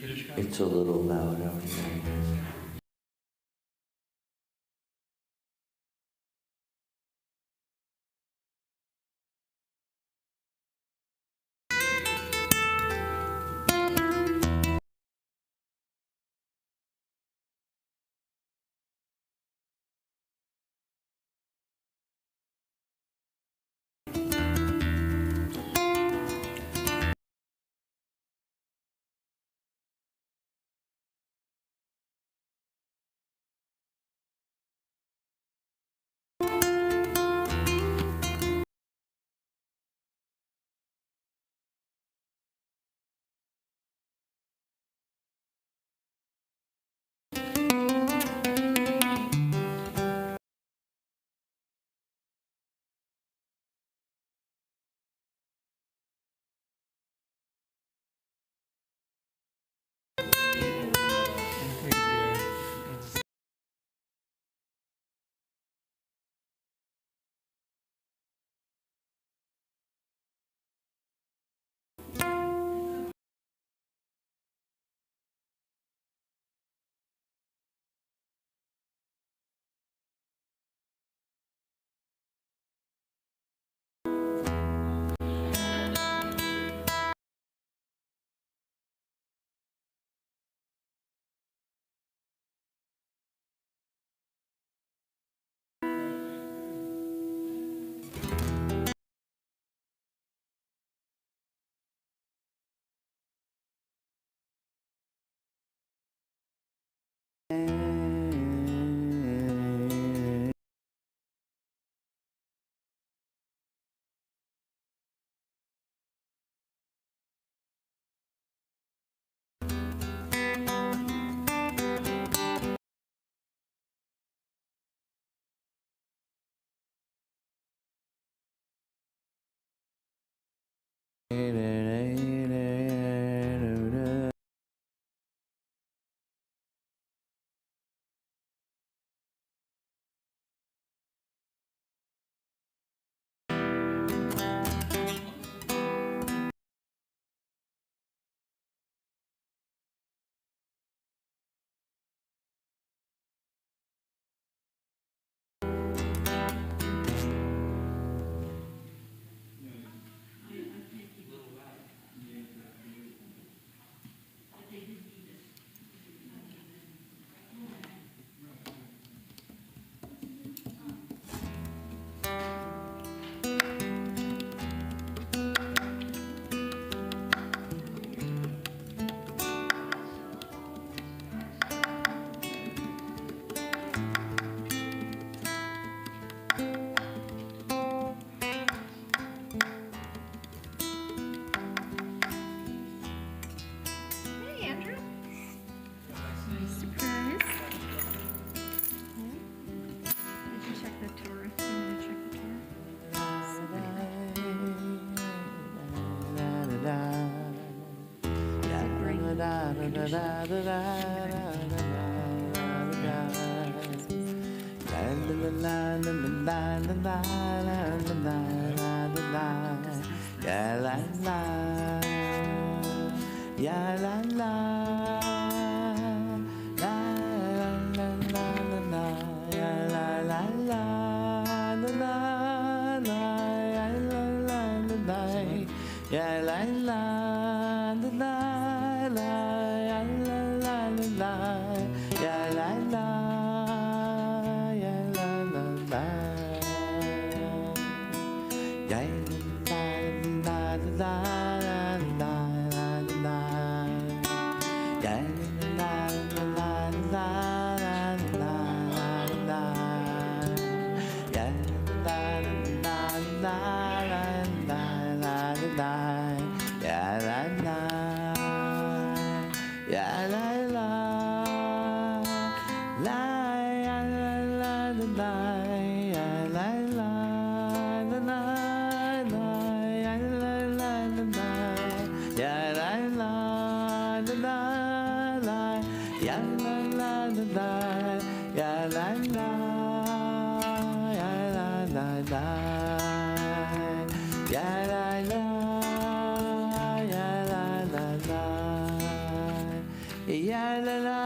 It's a little loud out here. Hey, Andrew. Surprise. Did you check the tour? You want to check the tour? la la,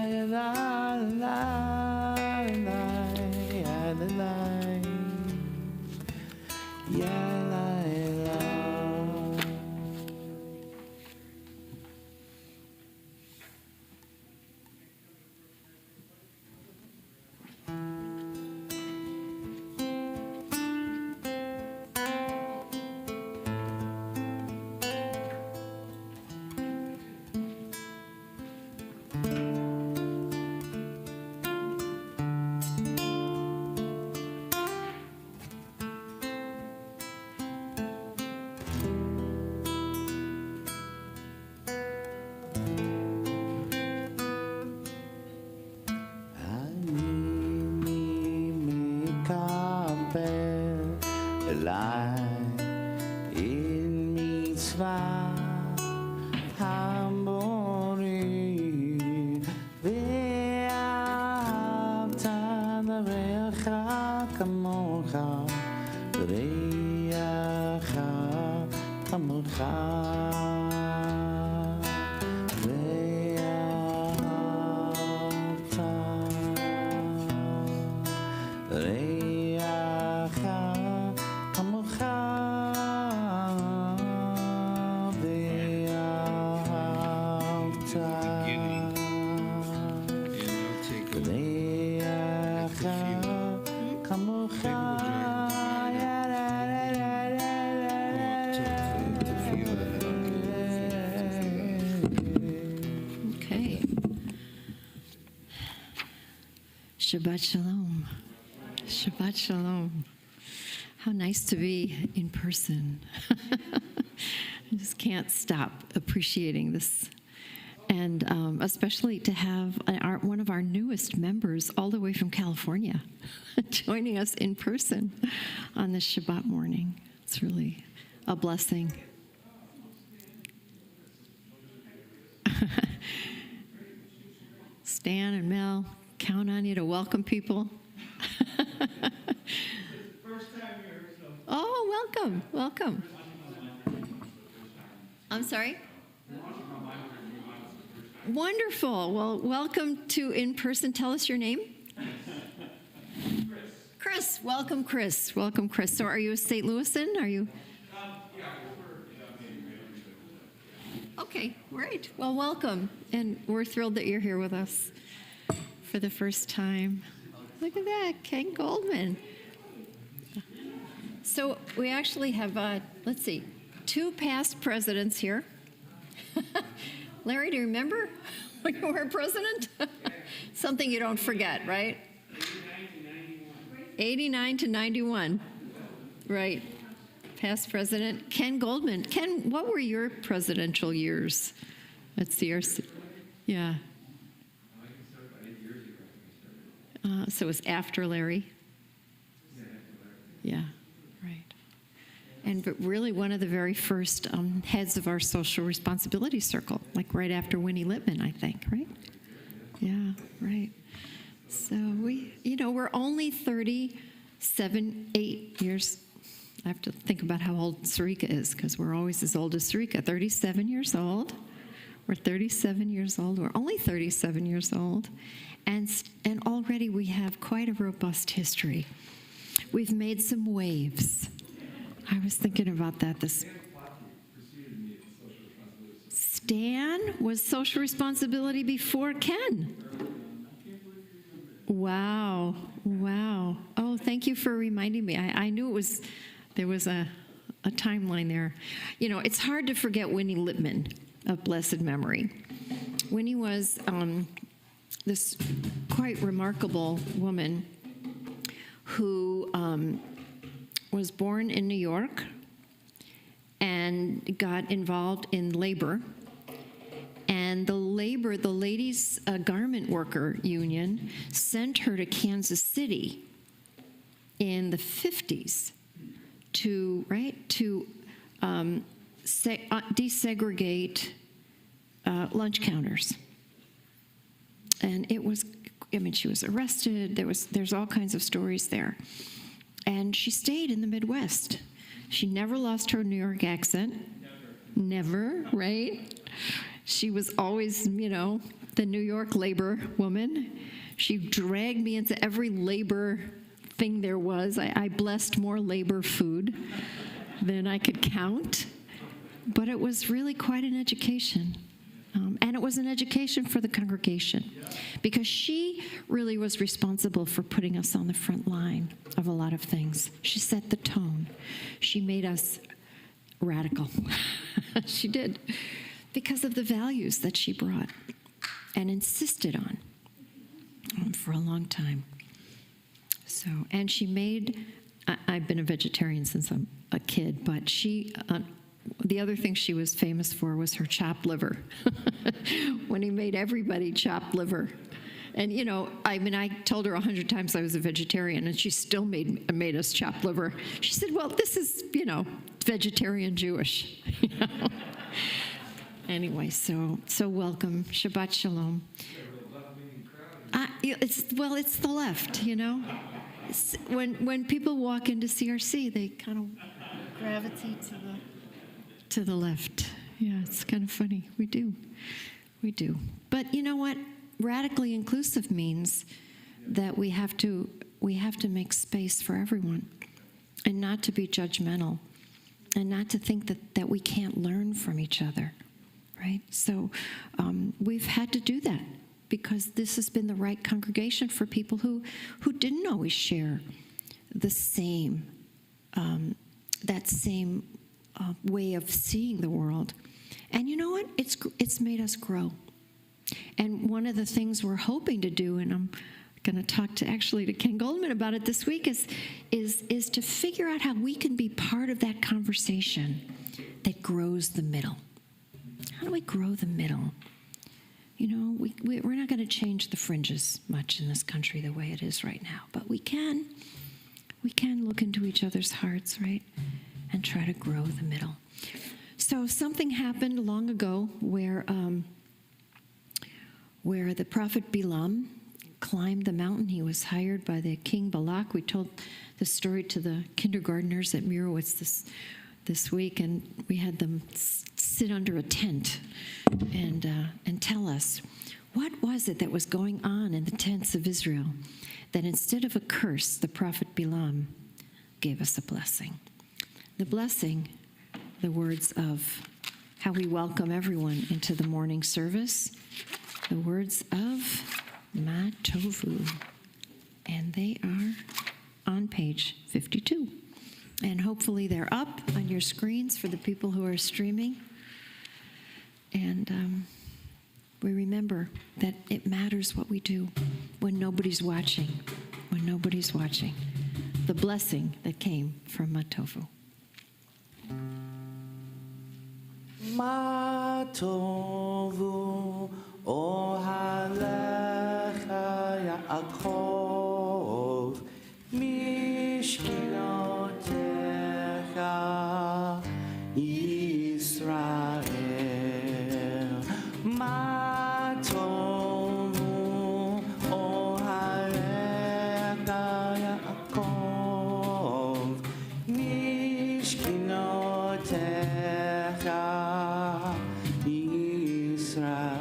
ya la la la, ya la la, ya la la. In mitzvah hamori ve'ahavta l'reacha kamocha l'reacha kamocha ve'ahavta l'reacha kamocha. Okay. Shabbat Shalom. Shabbat Shalom. How nice to be in person. I just can't stop appreciating this. And especially to have one of our newest members all the way from California joining us in person on this Shabbat morning. It's really a blessing. Stan and Mel, count on you to welcome people. Oh, welcome, welcome. I'm sorry? Wonderful. Well, welcome to In Person. Tell us your name. Chris. Welcome, Chris. Welcome, Chris. So are you a St. Louisan? Are you? Okay, great. Well, welcome. And we're thrilled that you're here with us for the first time. Look at that, Ken Goldman. So we actually have, let's see, 2 past presidents here. Larry, do you remember when you were president? Something you don't forget, right? 89 to 91. Right. Past president. Ken Goldman. Ken, what were your presidential years at CRC? Yeah. So it was after Larry? Yeah, right. And but really one of the very first heads of our social responsibility circle, like right after Winnie Lippman, I think, right? Yeah, right. So we're only 8 years. I have to think about how old Sarika is, because we're always as old as Sarika. 37 years old. We're 37 years old. We're only 37 years old. And already we have quite a robust history. We've made some waves. I was thinking about that this. Stan was social responsibility before Ken. Wow. Wow. Oh, thank you for reminding me. I knew there was a timeline there. You know, it's hard to forget Winnie Lippman of blessed memory. Winnie was this quite remarkable woman who was born in New York and got involved in labor. And the ladies' garment worker union sent her to Kansas City in the 50s to desegregate lunch counters. And she was arrested. There's all kinds of stories there. And she stayed in the Midwest. She never lost her New York accent. Never, right? She was always, the New York labor woman. She dragged me into every labor thing there was. I blessed more labor food than I could count. But it was really quite an education. And it was an education for the congregation, because she really was responsible for putting us on the front line of a lot of things. She set the tone. She made us radical. She did, because of the values that she brought and insisted on for a long time. So, and she made, I've been a vegetarian since I'm a kid, but she, the other thing she was famous for was her chopped liver. When he made everybody chopped liver. And, I told her 100 times I was a vegetarian, and she still made us chopped liver. She said, well, this is, vegetarian Jewish. Anyway, so welcome. Shabbat Shalom. It's the left, When people walk into CRC, they kind of gravitate to the left. Yeah, it's kind of funny. We do. But you know what? Radically inclusive means that we have to make space for everyone, and not to be judgmental, and not to think that we can't learn from each other, right? So we've had to do that, because this has been the right congregation for people who didn't always share the same, that same way of seeing the world. And you know what? It's made us grow. And one of the things we're hoping to do, and I'm going to talk to Ken Goldman about it this week, is to figure out how we can be part of that conversation that grows the middle. How do we grow the middle? We're not going to change the fringes much in this country the way it is right now, but we can look into each other's hearts, right, and try to grow the middle. So something happened long ago where the prophet Balaam climbed the mountain. He was hired by the king Balak. We told the story to the kindergartners at Mirowitz this week, and we had them sit under a tent and tell us, what was it that was going on in the tents of Israel, that instead of a curse, the prophet Balaam gave us a blessing. The blessing, the words of how we welcome everyone into the morning service, the words of Ma Tovu, and they are on page 52. And hopefully they're up on your screens for the people who are streaming. And we remember that it matters what we do when nobody's watching. The blessing that came from Matovu. Matovu ohalecha Yaakov mishkinotecha Yisrael. Matovu ohalecha Yaakov mishkinotecha Yisrael.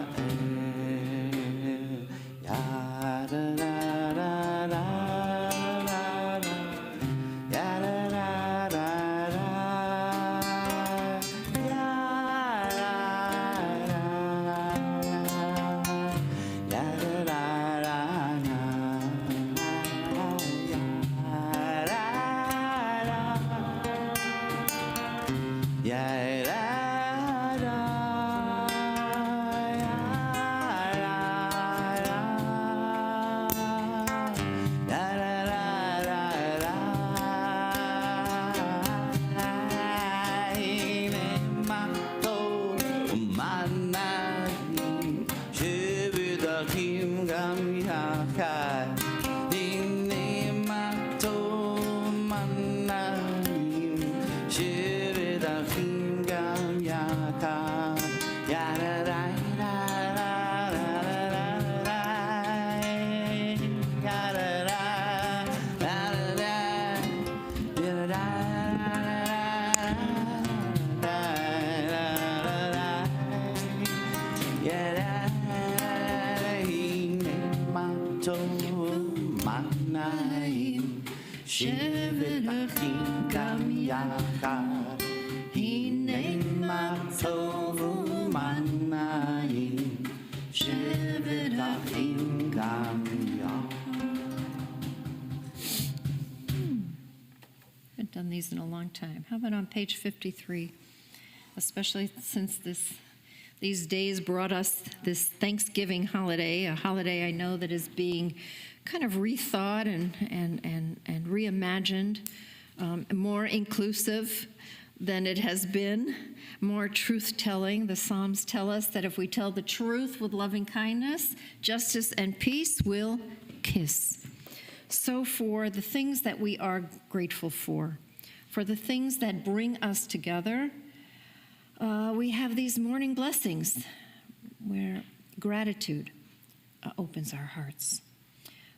Shivida Kinga הנה מה טוב ומה נעים, שבת אחים גם יחד. Haven't done these in a long time. How about on page 53? Especially since these days brought us this Thanksgiving holiday, a holiday I know that is being kind of rethought and reimagined, more inclusive than it has been, more truth-telling. The Psalms tell us that if we tell the truth with loving kindness, justice and peace will kiss. So for the things that we are grateful for the things that bring us together, we have these morning blessings where gratitude opens our hearts.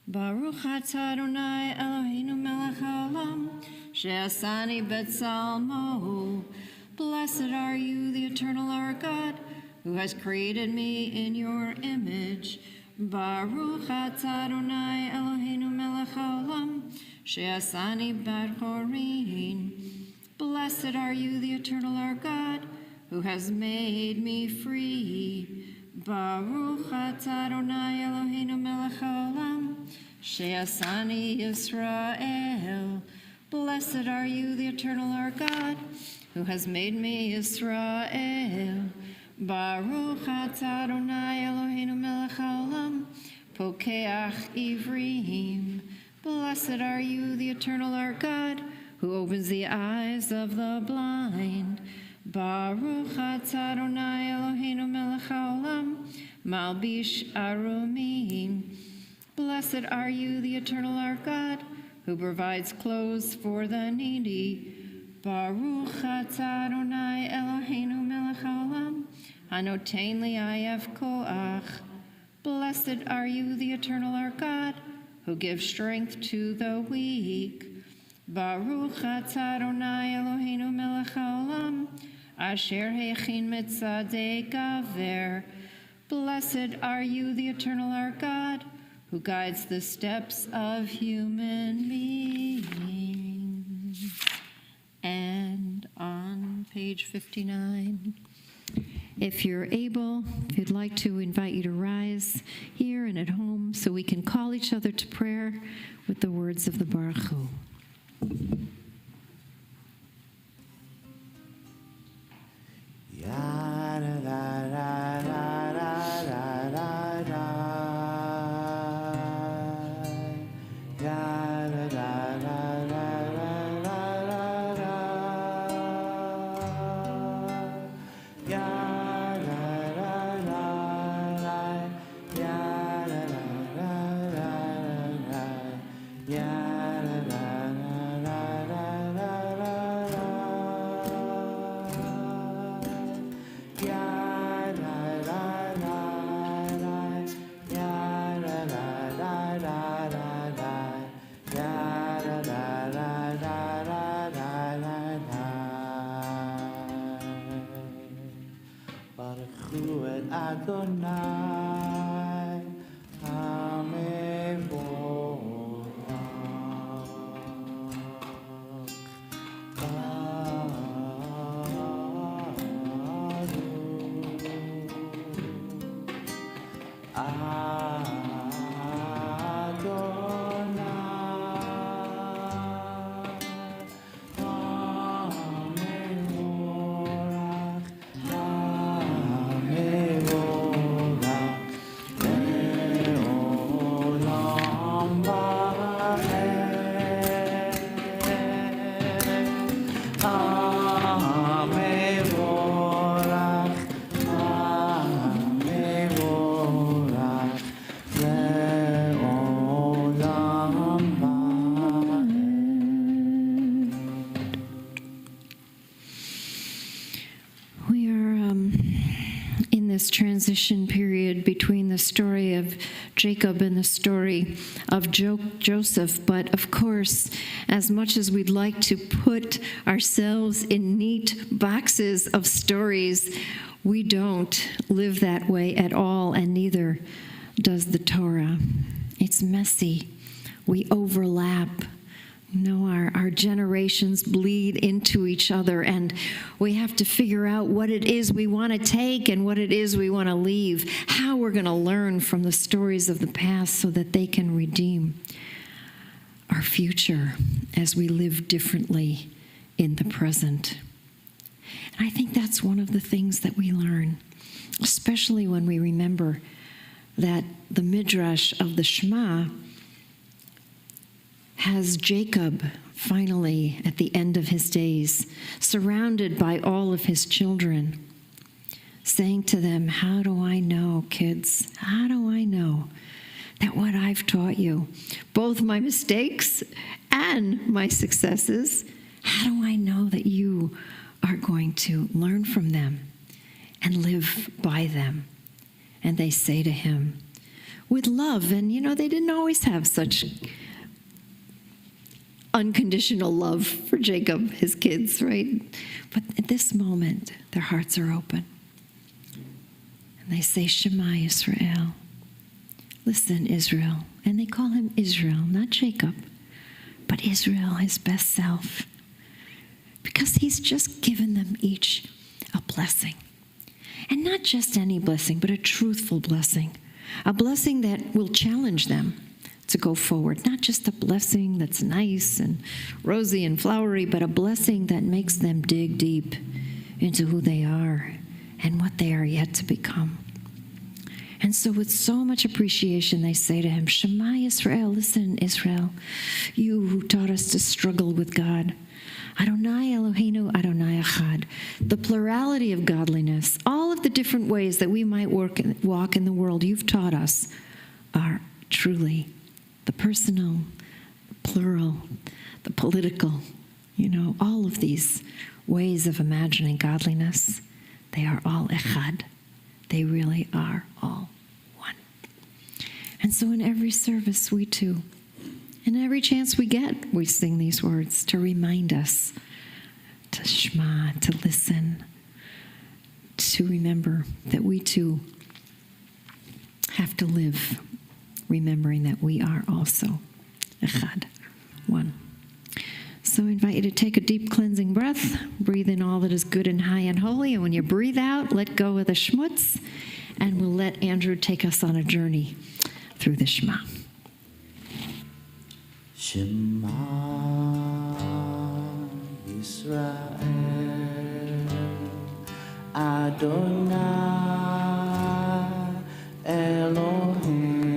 Baruch atah Adonai Eloheinu melech haolam, she'asani b'tzalmo. Blessed are you, the eternal our God, who has created me in your image. Baruch atah Adonai Eloheinu melech haolam, she'asani bat chorin. Blessed are you, the eternal our God, who has made me free. Baruch atah Adonai Eloheinu melech haolam, she'asani Yisrael. Blessed are you, the eternal our God, who has made me Israel. Baruch atah Adonai Eloheinu melech haolam, pokeach ivrim. Blessed are you, the eternal our God, who opens the eyes of the blind. Baruch atah Adonai Eloheinu melech haolam, malbish arumim. Blessed are you, the eternal our God, who provides clothes for the needy. Baruch atah Adonai Eloheinu melech haolam, hanoten li'ayef koach. Blessed are you, the eternal our God, who gives strength to the weak. Baruch atah Adonai Eloheinu melech haolam, asher hechin mitzadei gaver. Blessed are you, the eternal our God, who guides the steps of human beings. And on page 59, if you're able, if you'd like to, invite you to rise here and at home so we can call each other to prayer with the words of the Baruch Hu. Adonai, this transition period between the story of Jacob and the story of Joseph. But of course, as much as we'd like to put ourselves in neat boxes of stories, we don't live that way at all, and neither does the Torah. It's messy. We overlap. Our generations bleed into each other, and we have to figure out what it is we want to take and what it is we want to leave, how we're going to learn from the stories of the past so that they can redeem our future as we live differently in the present. And I think that's one of the things that we learn, especially when we remember that the Midrash of the Shema has Jacob finally at the end of his days, surrounded by all of his children, saying to them, how do I know, kids? How do I know that what I've taught you, both my mistakes and my successes, how do I know that you are going to learn from them and live by them? And they say to him, with love. And they didn't always have such unconditional love for Jacob, his kids, right? But at this moment, their hearts are open. And they say, Shema Yisrael. Listen, Israel. And they call him Israel, not Jacob, but Israel, his best self. Because he's just given them each a blessing. And not just any blessing, but a truthful blessing. A blessing that will challenge them to go forward. Not just a blessing that's nice and rosy and flowery, but a blessing that makes them dig deep into who they are and what they are yet to become. And so with so much appreciation, they say to him, Shema Yisrael, listen, Israel, you who taught us to struggle with God. Adonai Eloheinu, Adonai Echad. The plurality of godliness, all of the different ways that we might walk in the world you've taught us are truly the personal, the plural, the political, all of these ways of imagining godliness, they are all echad. They really are all one. And so in every service, we too, and every chance we get, we sing these words to remind us to shema, to listen, to remember that we too have to live remembering that we are also echad, one. So I invite you to take a deep cleansing breath, breathe in all that is good and high and holy, and when you breathe out, let go of the schmutz, and we'll let Andrew take us on a journey through the Shema. Shema Yisrael Adonai Eloheinu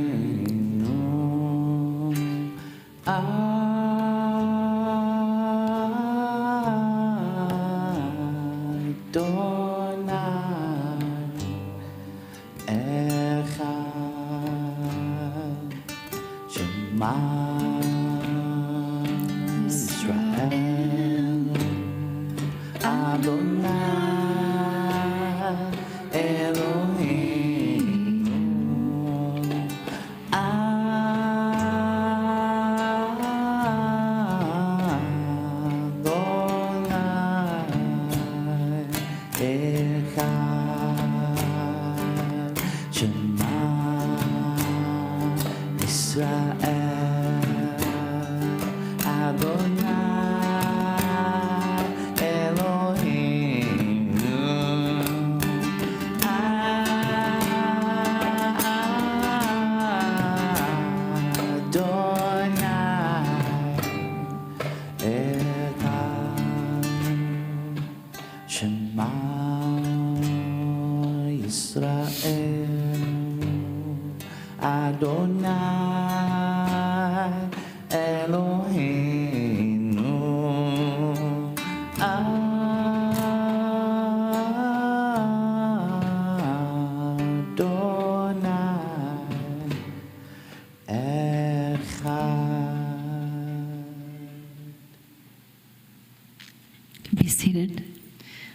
Be seated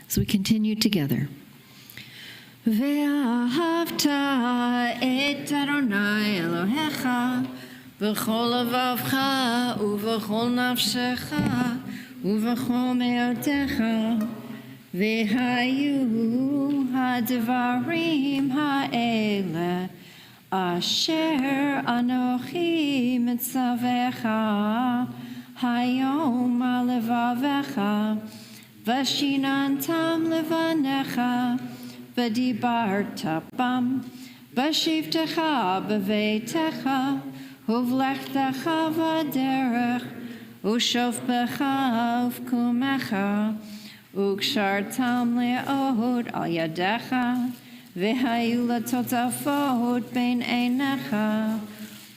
as we continue together. ואהבת את אדוני אלוהיך בכל לבבך ובכל נפשך ובכל מאודך, והיו הדברים האלה אשר אנוכי מצווך Hayom alevavecha, vashinantam levanecha, vadibarta bam, vashivtecha beveitecha, uvlechtecha vaderech, ushofbecha uvkumecha, ukshartam leod al yadecha, v'hayu latotafot bein einecha,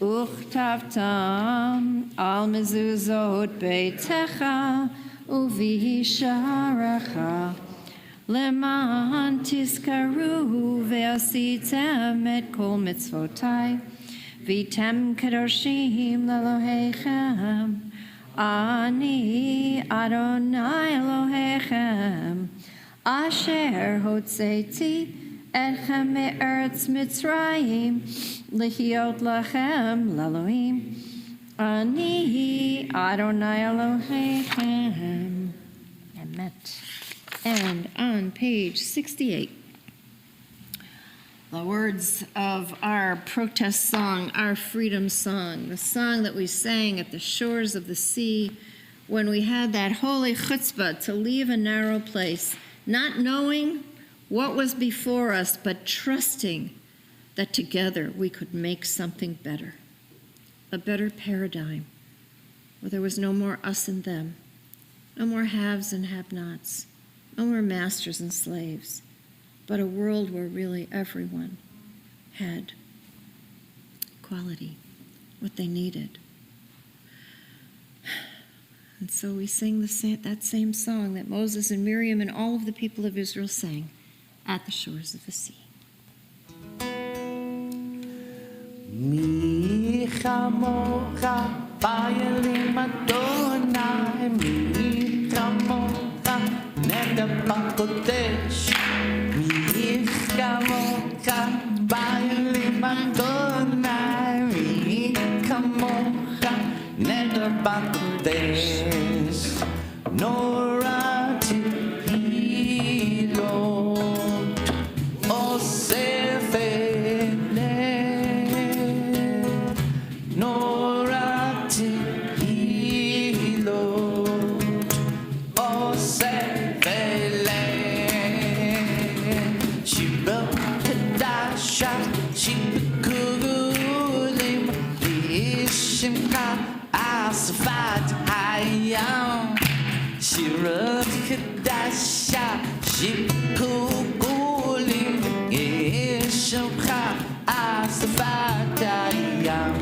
Uchtavtam al mezuzot beitecha uvisharecha leman tiskaru ve'asitem et kol mitzvotai vitem kadoshim lelohechem ani Adonai Elohechem asher hotzeti etchem me'eretz Mitzrayim Lihiot lachem l'Elohim, ani Adonai Elohechem. Emet. And on page 68, the words of our protest song, our freedom song, the song that we sang at the shores of the sea when we had that holy chutzpah to leave a narrow place, not knowing what was before us, but trusting that together we could make something better, a better paradigm, where there was no more us and them, no more haves and have-nots, no more masters and slaves, but a world where really everyone had equality, what they needed. And so we sing that same song that Moses and Miriam and all of the people of Israel sang at the shores of the sea. Mi chamocha bayelim Adonai, mi chamocha neder bakodesh, mi chamocha bayelim Adonai, mi chamocha neder bakodesh, norati hilot osefet. Shabbat hayam shirot kedasha shikugulim yeshukha asfat hayam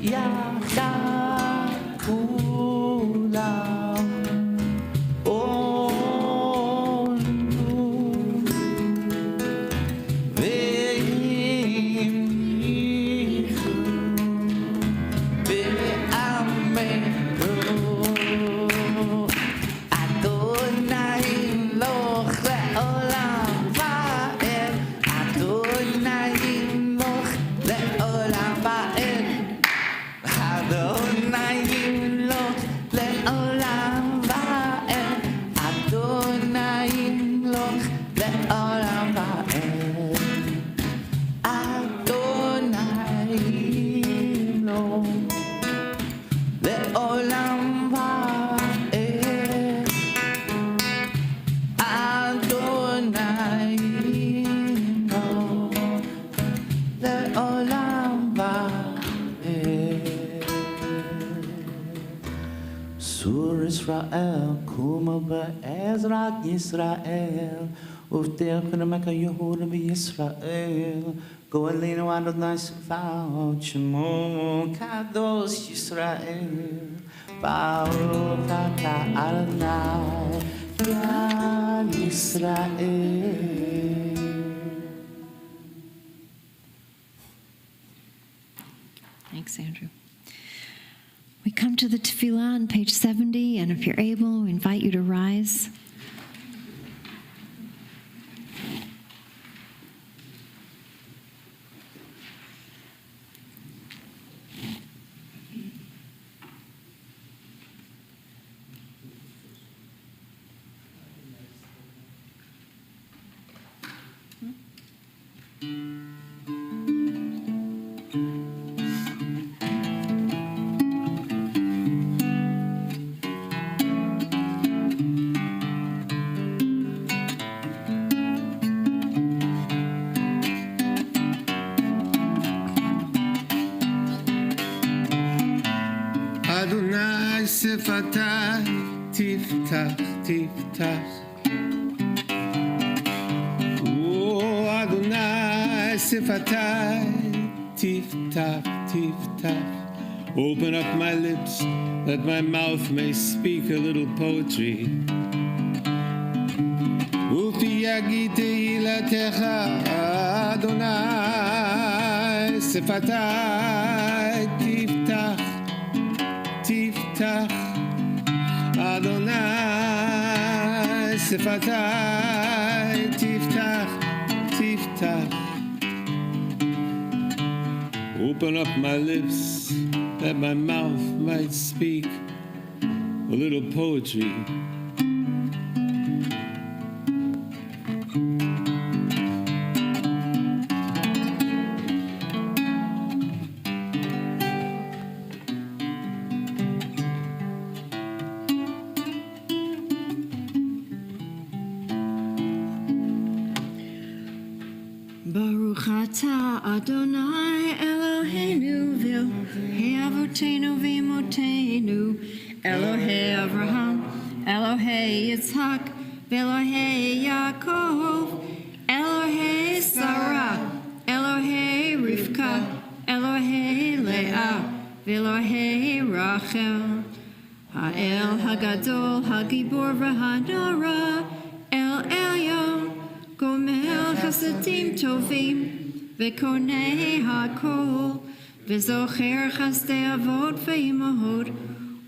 yacha kulam onu ve'im Israel, kuma be'ezrat Yisrael, ufter k'nemeka Yehuda b'Yisrael, go'elinu Adonai Sevaot, Shemo kadosh Yisrael, Baruch atah Adonai, Yad Yisrael. Thanks, Andrew. We come to the tefillah on page 70, and if you're able, we invite you to rise. שפתיי תפתח, תפתח. אדוני שפתיי תפתח, תפתח. Open up my lips that my mouth may speak a little poetry. ופי יגיד תהילתך אדוני שפתיי תפתח, תפתח. אדוני שפתיי תפתח, תפתח. Open up my lips that my mouth might speak a little poetry. Baruch atah Adonai Eloheinu v'Elohei Avotenu v'Imotenu Elohei Avraham, Elohei Yitzhak, v'Elohei Yaakov, Elohei Sarah, Elohei Rivka, Elohei Leah, v'Elohei Rachel. Ha'el Hagadol Hagibor v'Hanora El Elyon Gomel Chasadim Tovim V'Konei HaKol V'Zocher Chasdei Avot V'Imahot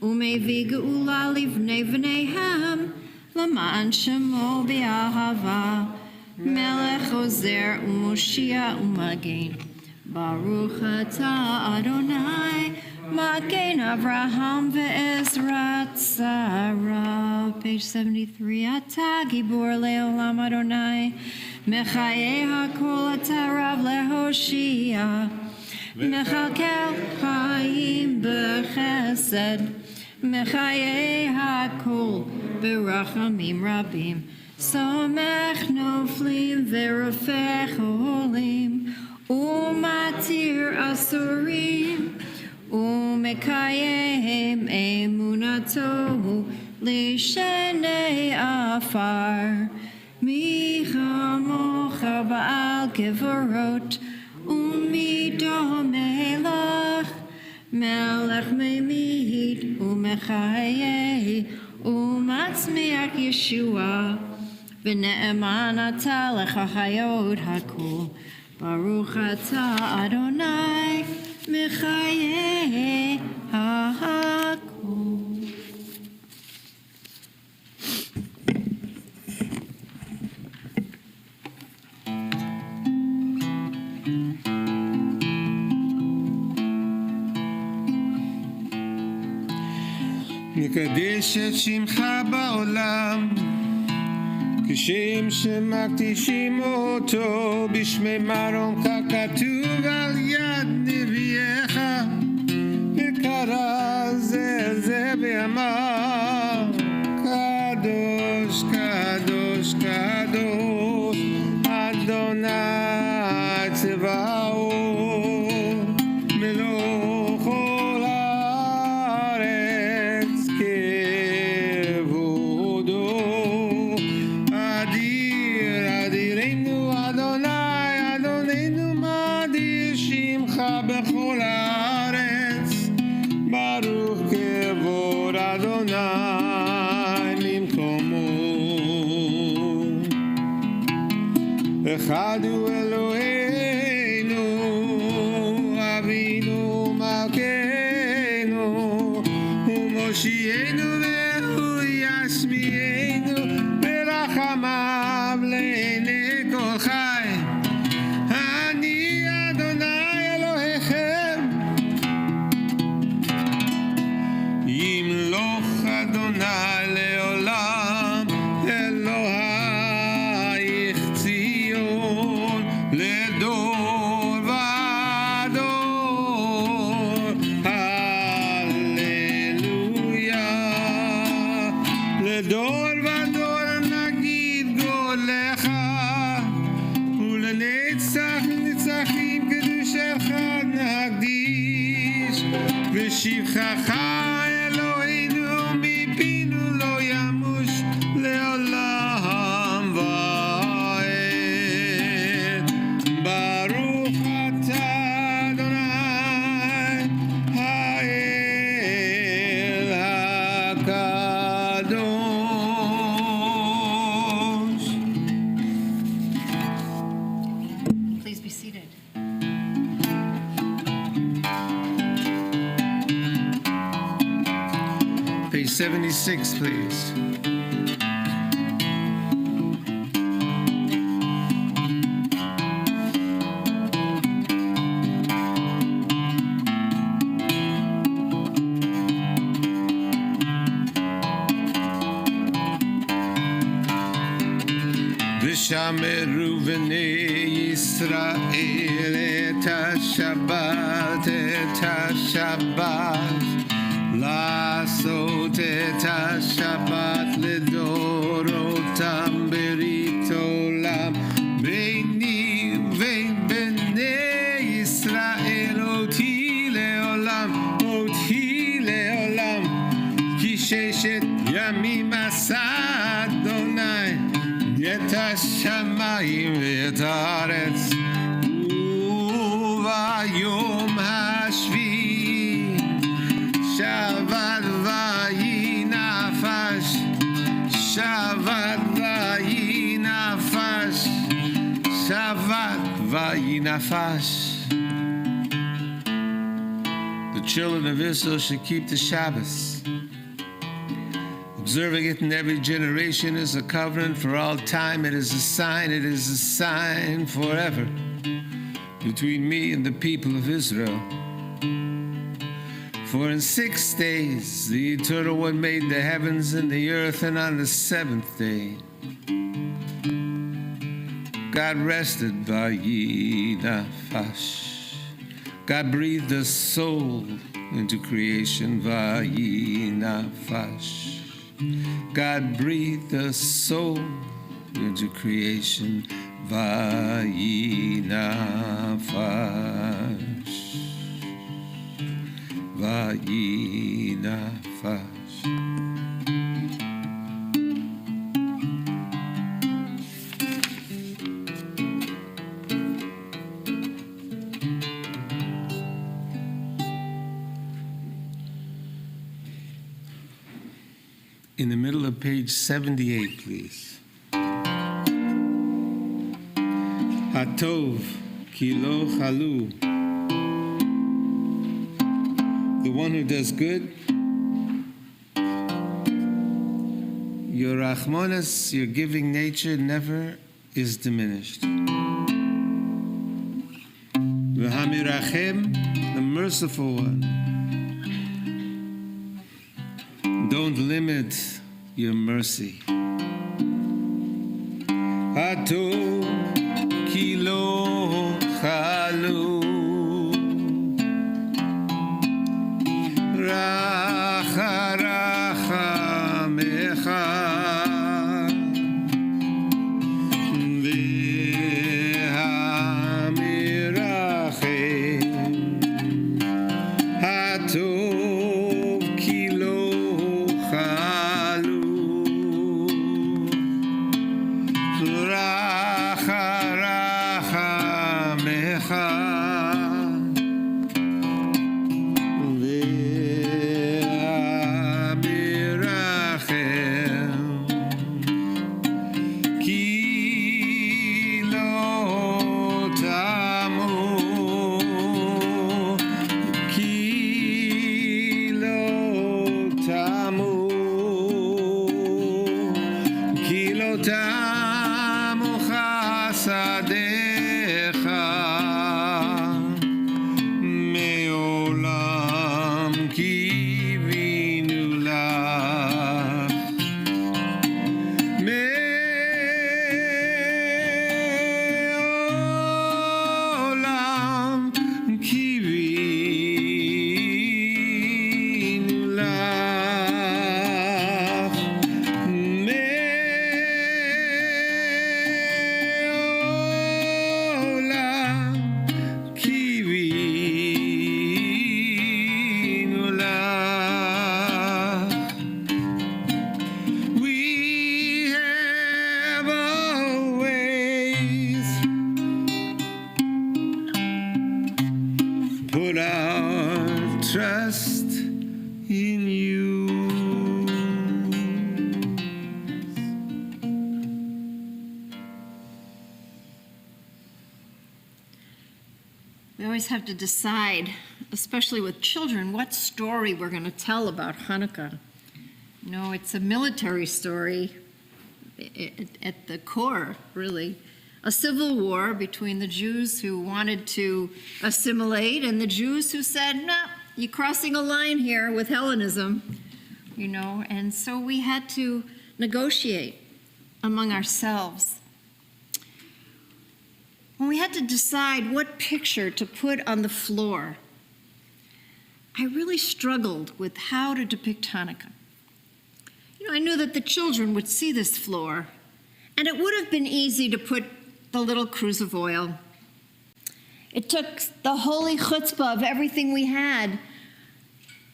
Umevi Geula Livnei V'neihem L'man Shemo B'Ahava Melech Ozer U'Moshia U'Magen Baruch Atah Adonai Magen Avraham ve'Ezrat Sarah. Page 73. Atah Gibor le'olam Adonai Mechayeh hakol atah Rav lehoshia Mechalkel chayim b'chesed Mechayeh hakol b'rachamim rabim Somech noflim ve'rofech olim Umatir asurim Umekayem emunato lishenei afar Michamocha ba'al gevorot Umido melech Melech memid umechayeh Umatzmiach Yeshua V'ne'eman atah lecha hayot hakol Baruch atah Adonai Mechayeh HaKol. נקדש את שמך בעולם כשם שמקדישים אותו בשמי מרומך כתוב על יד נביאך וקרא זה ואמר קדוש קדוש קדוש אדוני צבאות מלוא כל הארץ כבודו אדיר אדירנו אדוני אדוננו מדיר שמך בכל הארץ ברוך כבוד אדוני ממקומו אחד הוא אלוהינו אבינו מלכנו ומושיענו והוא ישמיענו ברחמיו לעיני כל חי אני אדוני אלוהיכם ימלוך אדוני לעולם אלוהיך ציון לדור ודור הללויה לדור ודור נגיד גודלך ולנצח נצחים קדושך נקדיש ושבחך אלוהינו 76, please. V'shameru v'nei Yisrael et ha-Shabbat, לעשות את השבת לדורותם ברית עולם ביני ובין בני ישראל אותי לעולם כי ששת ימים עשה אדוני את השמיים ואת הארץ וביום השביעי שבת vayinafesh. The children of Israel should keep the Shabbos. Observing it in every generation is a covenant for all time. It is a sign forever between me and the people of Israel. For in 6 days the Eternal One made the heavens and the earth, and on the 7th day God rested. Vayinafesh. God breathed a soul into creation. Vayinafesh. God breathed a soul into creation. Vayinafesh. Vayinafesh. In the middle of page 78, please. Hatov ki lo chalu. The one who does good, your rachmanas, your giving nature never is diminished. V'hamirachem, the merciful one, don't limit your mercy. Hatov ki lo chalu. Put our trust in you. We always have to decide, especially with children, what story we're going to tell about Hanukkah. No, it's a military story at the core, really. A civil war between the Jews who wanted to assimilate and the Jews who said, no, you're crossing a line here with Hellenism, and so we had to negotiate among ourselves. When we had to decide what picture to put on the floor, I really struggled with how to depict Hanukkah. I knew that the children would see this floor, and it would have been easy to put the little cruse of oil. It took the holy chutzpah of everything we had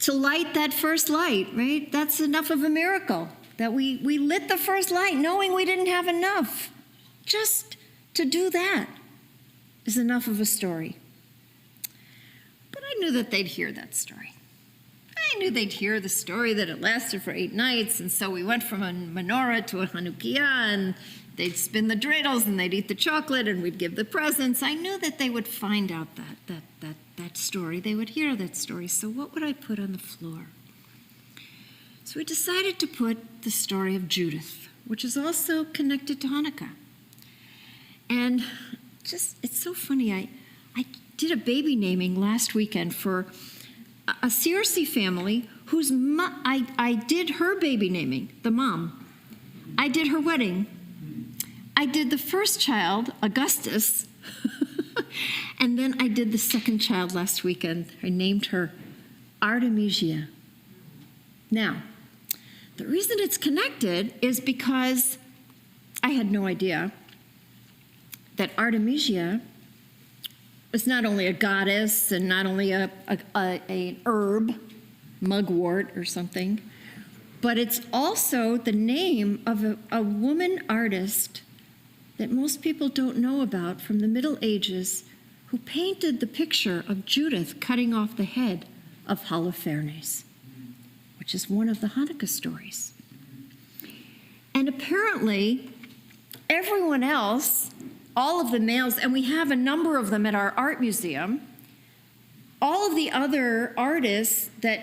to light that first light, right? That's enough of a miracle, that we lit the first light knowing we didn't have enough. Just to do that is enough of a story. But I knew that they'd hear that story. I knew they'd hear the story that it lasted for 8 nights, and so we went from a menorah to a Hanukkah, and they'd spin the dreidels, and they'd eat the chocolate, and we'd give the presents. I knew that they would find out that story. They would hear that story. So what would I put on the floor? So we decided to put the story of Judith, which is also connected to Hanukkah. And it's so funny. I did a baby naming last weekend for a Searcy family whose I did her baby naming, the mom. I did her wedding. I did the first child, Augustus, and then I did the second child last weekend. I named her Artemisia. Now, the reason it's connected is because I had no idea that Artemisia is not only a goddess and not only an herb, mugwort or something, but it's also the name of a woman artist that most people don't know about from the Middle Ages, who painted the picture of Judith cutting off the head of Holofernes, which is one of the Hanukkah stories. And apparently, everyone else, all of the males, and we have a number of them at our art museum, all of the other artists that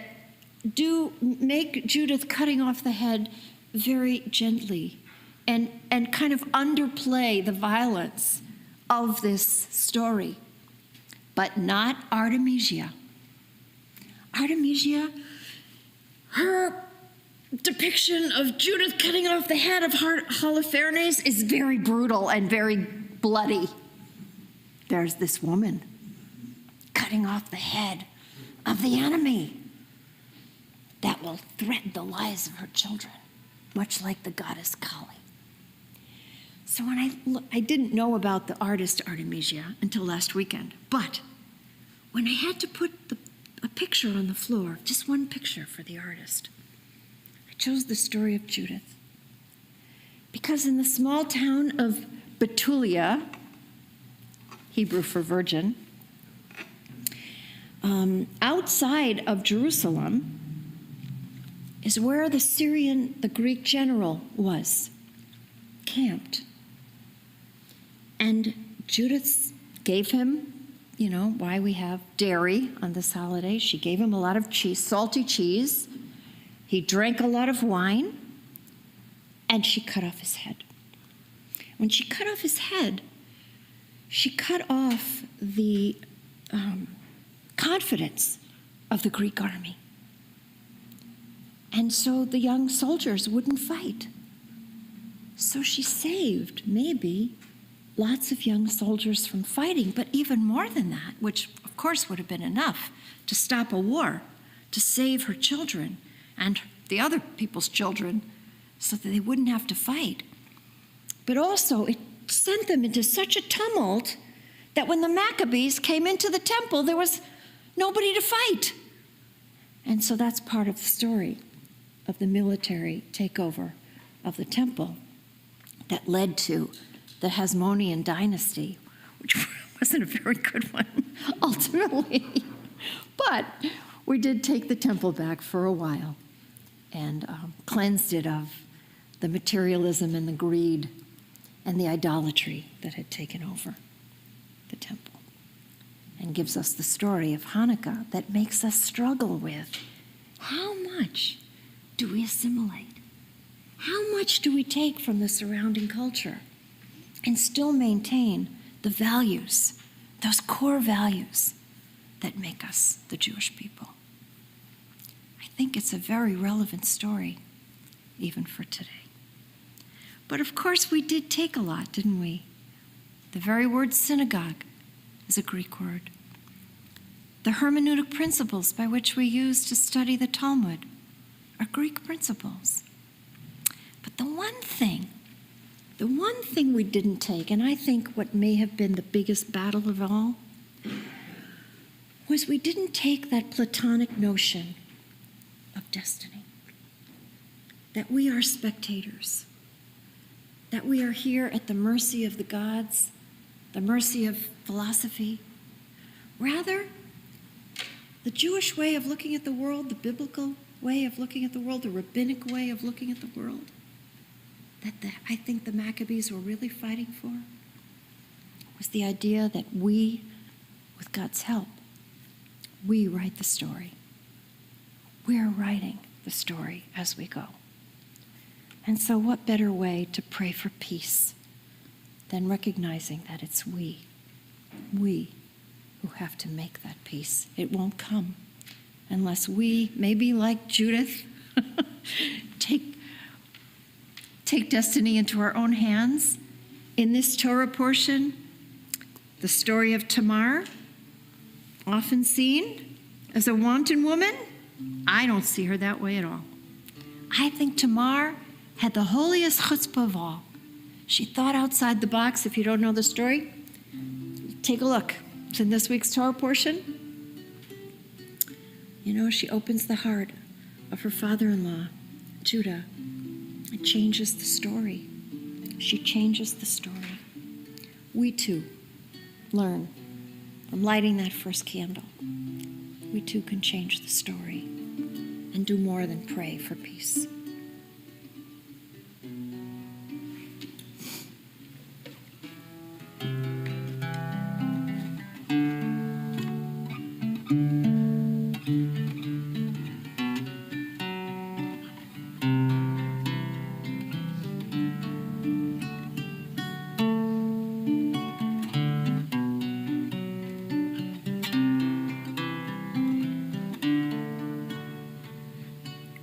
do make Judith cutting off the head very gently and kind of underplay the violence of this story, but not Artemisia. Artemisia, her depiction of Judith cutting off the head of Holofernes is very brutal and very bloody. There's this woman cutting off the head of the enemy that will threaten the lives of her children, much like the goddess Kali. So when I didn't know about the artist Artemisia until last weekend, but when I had to put a picture on the floor, just one picture for the artist, I chose the story of Judith. Because in the small town of Betulia, Hebrew for virgin, outside of Jerusalem is where the Greek general was camped. And Judith gave him, why we have dairy on this holiday. She gave him a lot of cheese, salty cheese. He drank a lot of wine, and she cut off his head. When she cut off his head, she cut off the confidence of the Greek army. And so the young soldiers wouldn't fight. So she saved, maybe, lots of young soldiers from fighting, but even more than that, which of course would have been enough to stop a war, to save her children and the other people's children so that they wouldn't have to fight. But also it sent them into such a tumult that when the Maccabees came into the temple, there was nobody to fight. And so that's part of the story of the military takeover of the temple that led to the Hasmonean dynasty, which wasn't a very good one, ultimately. But we did take the temple back for a while and cleansed it of the materialism and the greed and the idolatry that had taken over the temple, and gives us the story of Hanukkah that makes us struggle with how much do we assimilate? How much do we take from the surrounding culture and still maintain the values, those core values that make us the Jewish people? I think it's a very relevant story, even for today. But of course, we did take a lot, didn't we? The very word synagogue is a Greek word. The hermeneutic principles by which we use to study the Talmud are Greek principles. But the one thing we didn't take, and I think what may have been the biggest battle of all, was we didn't take that Platonic notion of destiny. That we are spectators. That we are here at the mercy of the gods, the mercy of philosophy. Rather, the Jewish way of looking at the world, the biblical way of looking at the world, the rabbinic way of looking at the world, I think the Maccabees were really fighting for, was the idea that we, with God's help, we write the story. We're writing the story as we go. And so what better way to pray for peace than recognizing that it's we who have to make that peace. It won't come unless we, maybe like Judith, take destiny into our own hands. In this Torah portion, the story of Tamar, often seen as a wanton woman, I don't see her that way at all. I think Tamar had the holiest chutzpah of all. She thought outside the box. If you don't know the story, take a look. It's in this week's Torah portion. You know, she opens the heart of her father-in-law, Judah. It changes the story. She changes the story. We too learn from lighting that first candle. We too can change the story and do more than pray for peace.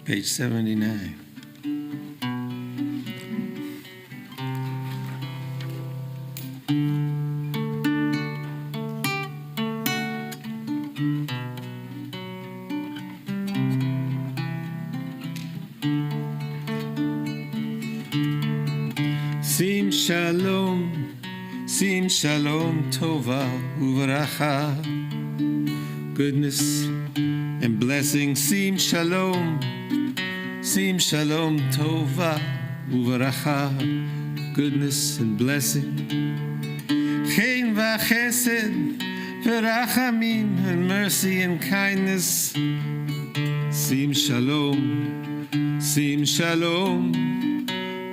Page 79. Sim shalom tova uvracha, goodness and blessing. Sim shalom tova uvracha, goodness and blessing. Chen v'chesed v'rachamim, and mercy and kindness. Sim shalom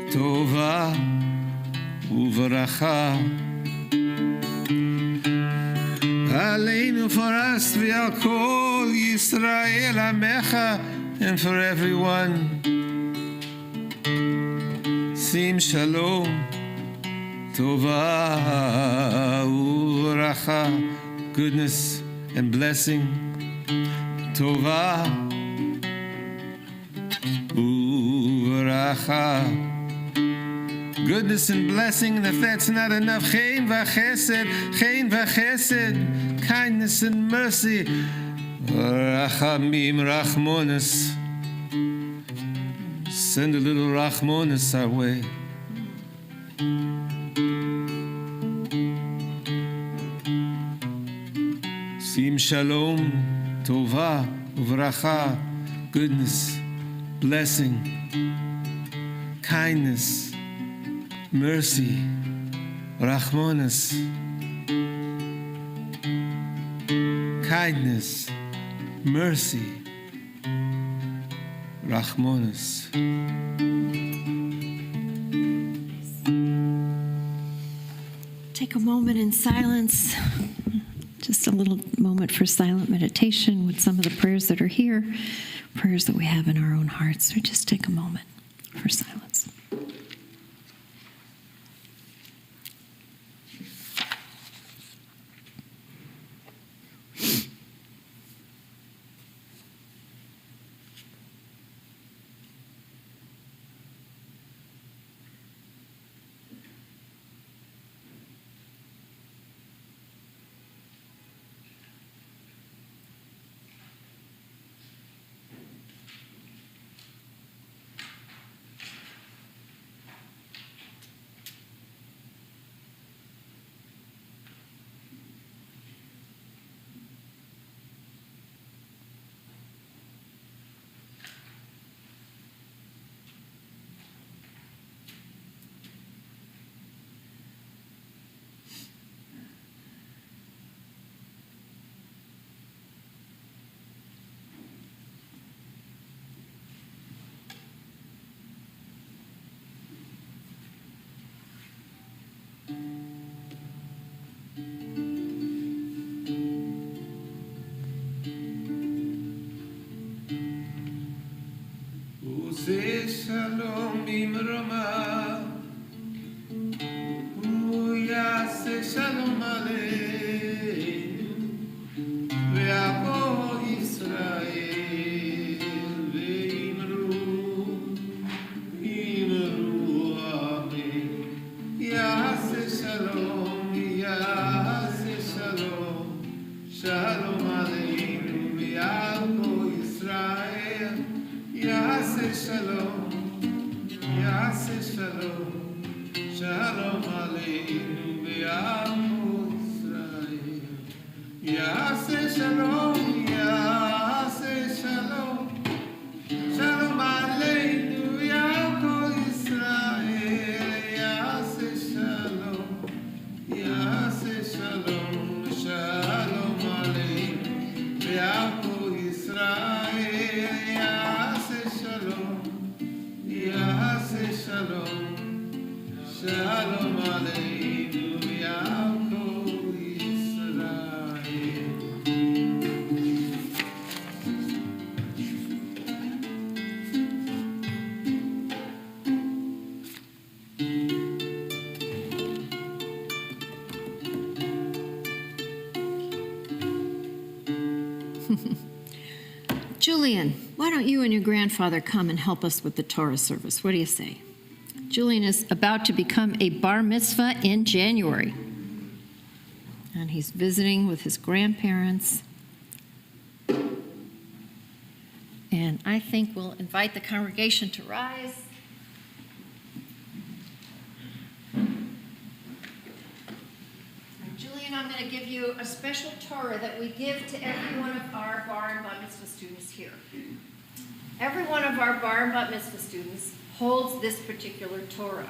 tova uvracha. Aleinu for us, v'al kol Yisrael Amecha, and for everyone. Sim shalom tova uvracha, goodness and blessing. Tova uvracha, goodness and blessing. And if that's not enough, chen v'chesed, kindness and mercy. Rachamim, rachmonis. Send a little rachmonis our way. Sim shalom, tova, uvracha, goodness, blessing, kindness, mercy, rachmonis, kindness, mercy, rachmonis. Take a moment in silence, just a little moment for silent meditation with some of the prayers that are here. prayers that we have in our own hearts. So just take a moment for silence. Use shalom bimroma, uyase shalom aleinu, ve'avo Yisrael, ve'imru amen. Yase shalom, shalom aleinu, ve'avo Yisrael. Yase shalom, shalom aleinu ve'amo Yisrael. Yase shalom, shalom aleinu ve'amo Yisrael. Yase shalom, shalom aleinu ve'amo Yisrael. Shalom aleinu Yaakov Yisrael. Julian, why don't you and your grandfather come and help us with the Torah service? What do you say? Julian is about to become a bar mitzvah in January. And he's visiting with his grandparents. And I think we'll invite the congregation to rise. Julian, I'm going to give you a special Torah that we give to every one of our bar and bat mitzvah students here. Every one of our bar and bat mitzvah students holds this particular Torah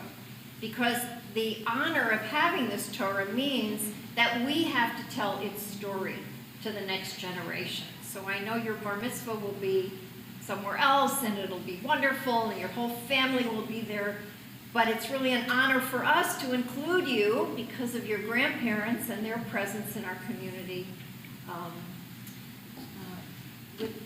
because the honor of having this Torah means that we have to tell its story to the next generation. So I know your bar mitzvah will be somewhere else and it'll be wonderful and your whole family will be there, but it's really an honor for us to include you because of your grandparents and their presence in our community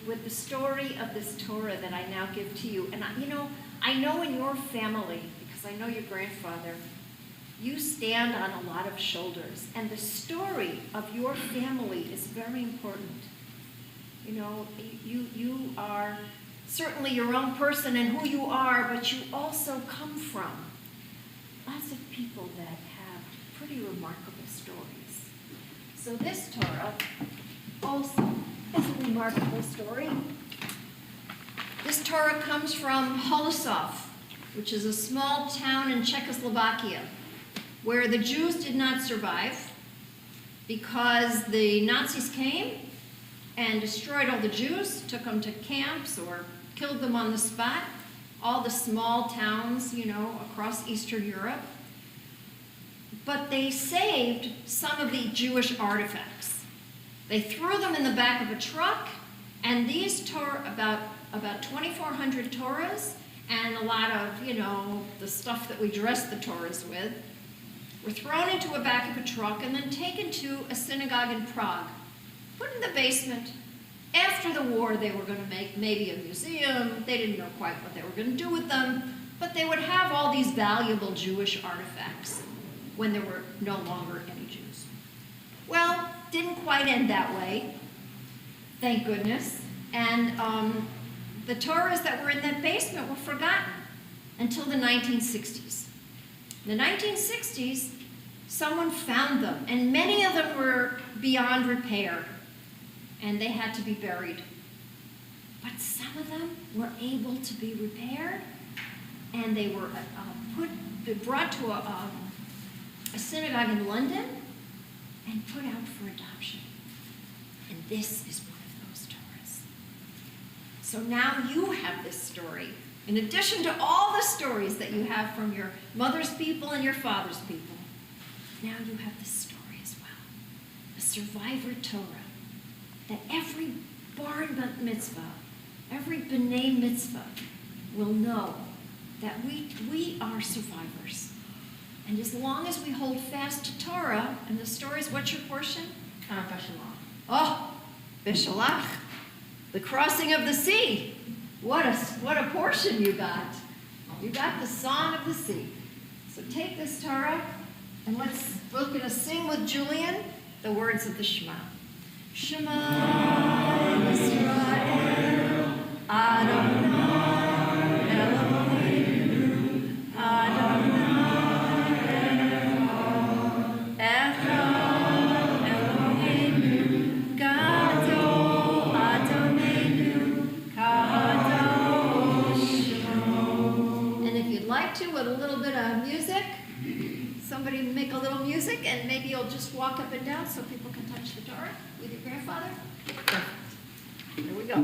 with the story of this Torah that I now give to you. And I know in your family, because I know your grandfather, you stand on a lot of shoulders. And the story of your family is very important. You are certainly your own person and who you are, but you also come from lots of people that have pretty remarkable stories. So this Torah also is a remarkable story. This Torah comes from Holosov, which is a small town in Czechoslovakia, where the Jews did not survive because the Nazis came and destroyed all the Jews, took them to camps or killed them on the spot, all the small towns, across Eastern Europe. But they saved some of the Jewish artifacts. They threw them in the back of a truck, and these about 2,400 Torahs and a lot of, the stuff that we dress the Torahs with, were thrown into a back of a truck and then taken to a synagogue in Prague, put in the basement, After the war, they were going to make maybe a museum. They didn't know quite what they were going to do with them, but they would have all these valuable Jewish artifacts when there were no longer any Jews. Well, didn't quite end that way, thank goodness. And the Torahs that were in that basement were forgotten until the 1960s. In the 1960s, someone found them, and many of them were beyond repair, and they had to be buried. But some of them were able to be repaired, and they were brought to a synagogue in London and put out for adoption. And this is one of those Torahs. So now you have this story. In addition to all the stories that you have from your mother's people and your father's people, now you have this story as well. A survivor Torah that every bar mitzvah, every b'nai mitzvah will know that we are survivors. And as long as we hold fast to Torah and the stories, what's your portion? Bashalach. Oh, Bishalach, the crossing of the sea. What a portion you got. You got the song of the sea. So take this Torah, and we're going to sing with Julian the words of the Shema. Shema Yisrael, Adonai Eloheinu, Adonai Echad Eloheinu, Gadol Adonenu, Kadosh Shemo. And if you'd like to, with a little bit of music, somebody make a little music, and maybe you'll just walk up and down so people can touch the Torah with your grandfather. Perfect. Here we go.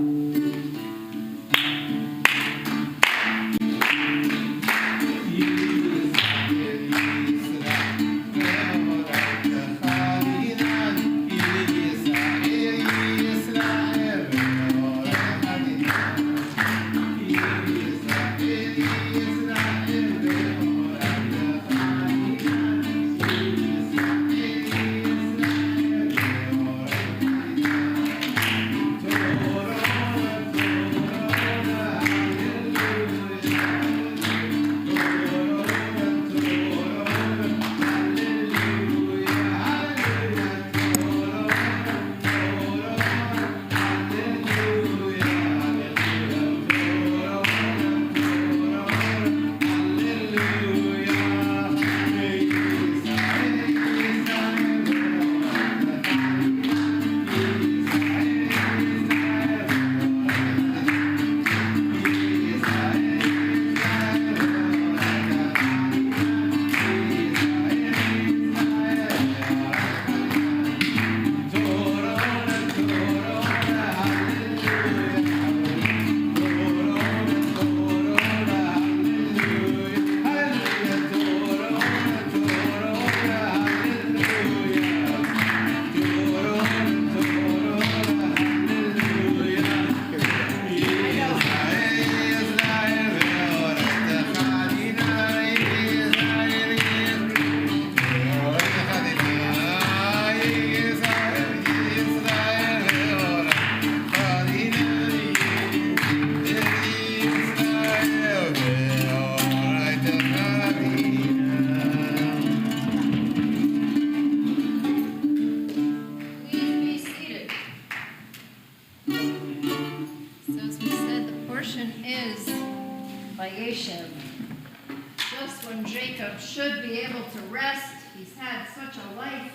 Just when Jacob should be able to rest, he's had such a life.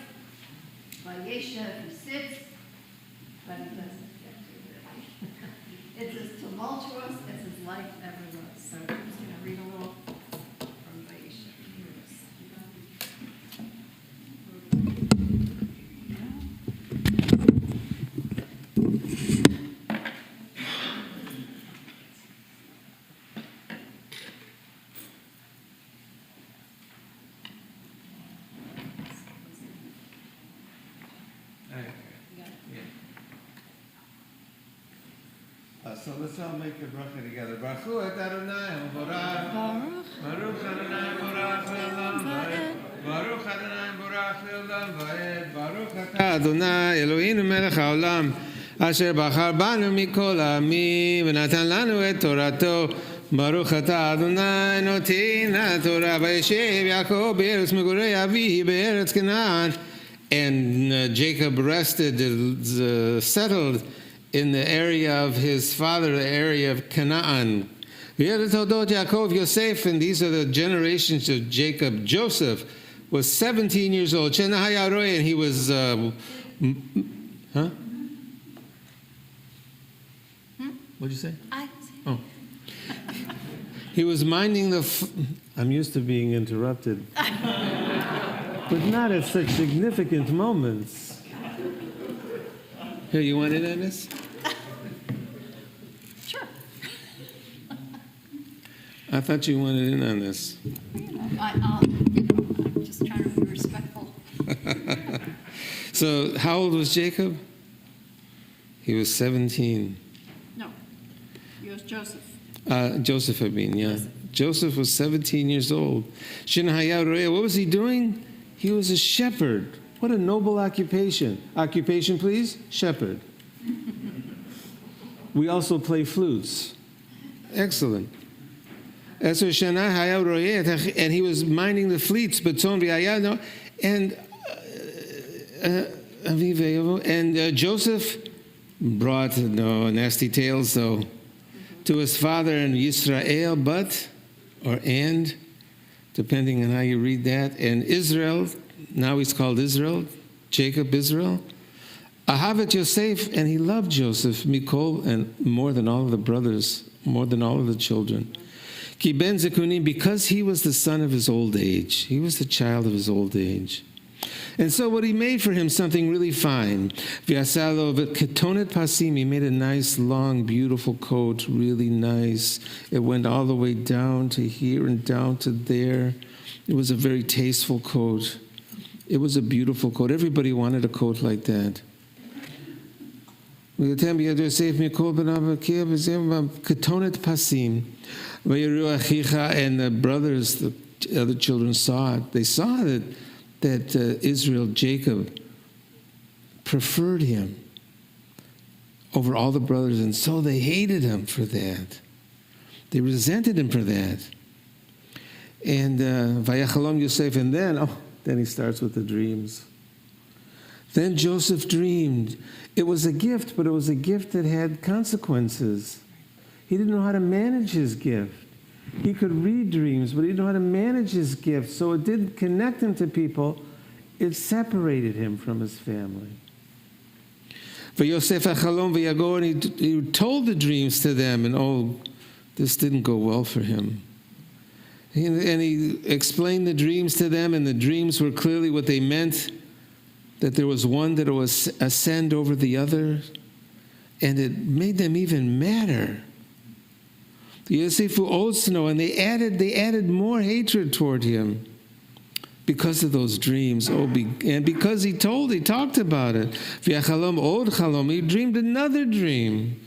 Vayeshev, he sits, but he doesn't get to really. It's as tumultuous as his life ever was. So I'm just going to read a little from Vayeshev. So let's all make the bracha together. Baruch et Adonai Borach. Baruch Adonai Borach Le'olam Va'ed. Baruch Adonai Borach Le'olam Va'ed. Baruch Adonai Eloheinu Melech HaOlam. אשר בחר בנו מכל העמים, ונתן לנו את תורתו. ברוך אתה אדוני נותן התורה, וישב יעקב בארץ מגורי אביו בארץ כנען. And Jacob rested, settled in the area of his father, the area of Canaan. Yaakov Yosef, and these are the generations of Jacob. Joseph was 17 years old. And he was, What'd you say? Oh. He was minding I'm used to being interrupted. But not at such significant moments. Here, you want in on this? Sure. I thought you wanted in on this. I'm just trying to be respectful. So, how old was Jacob? He was 17. No, he was Joseph. Joseph, I mean, yeah. Joseph was 17 years old. What was he doing? He was a shepherd. What a noble occupation. Occupation, please? Shepherd. We also play flutes. Excellent. And he was minding the fleets. And Joseph brought nasty tales, though, to his father in Yisrael, and depending on how you read that, and Israel, now he's called Israel, Jacob, Israel. Ahavet Yosef, and he loved Joseph, Mikol, and more than all of the brothers, more than all of the children. Ki ben zekunim, because he was the son of his old age. He was the child of his old age. And so what he made for him, something really fine. V'asalo v'ketonet pasim, he made a nice, long, beautiful coat, really nice. It went all the way down to here and down to there. It was a very tasteful coat. It was a beautiful coat. Everybody wanted a coat like that. Ketonet pasim. And the brothers, the other children saw it. They saw that Israel, Jacob, preferred him over all the brothers, and so they hated him for that. They resented him for that. And Vayachalom Yosef, and then he starts with the dreams. Then Joseph dreamed. It was a gift, but it was a gift that had consequences. He didn't know how to manage his gift. He could read dreams, but he didn't know how to manage his gift, so it didn't connect him to people. It separated him from his family. V'Yosef hachalom v'yago, and he told the dreams to them, and this didn't go well for him. And he explained the dreams to them, and the dreams were clearly what they meant, that there was one that was ascend over the other, and it made them even madder. Yosefu Otsno, and they added more hatred toward him because of those dreams. And because he talked about it. V'yachalom od chalom, he dreamed another dream.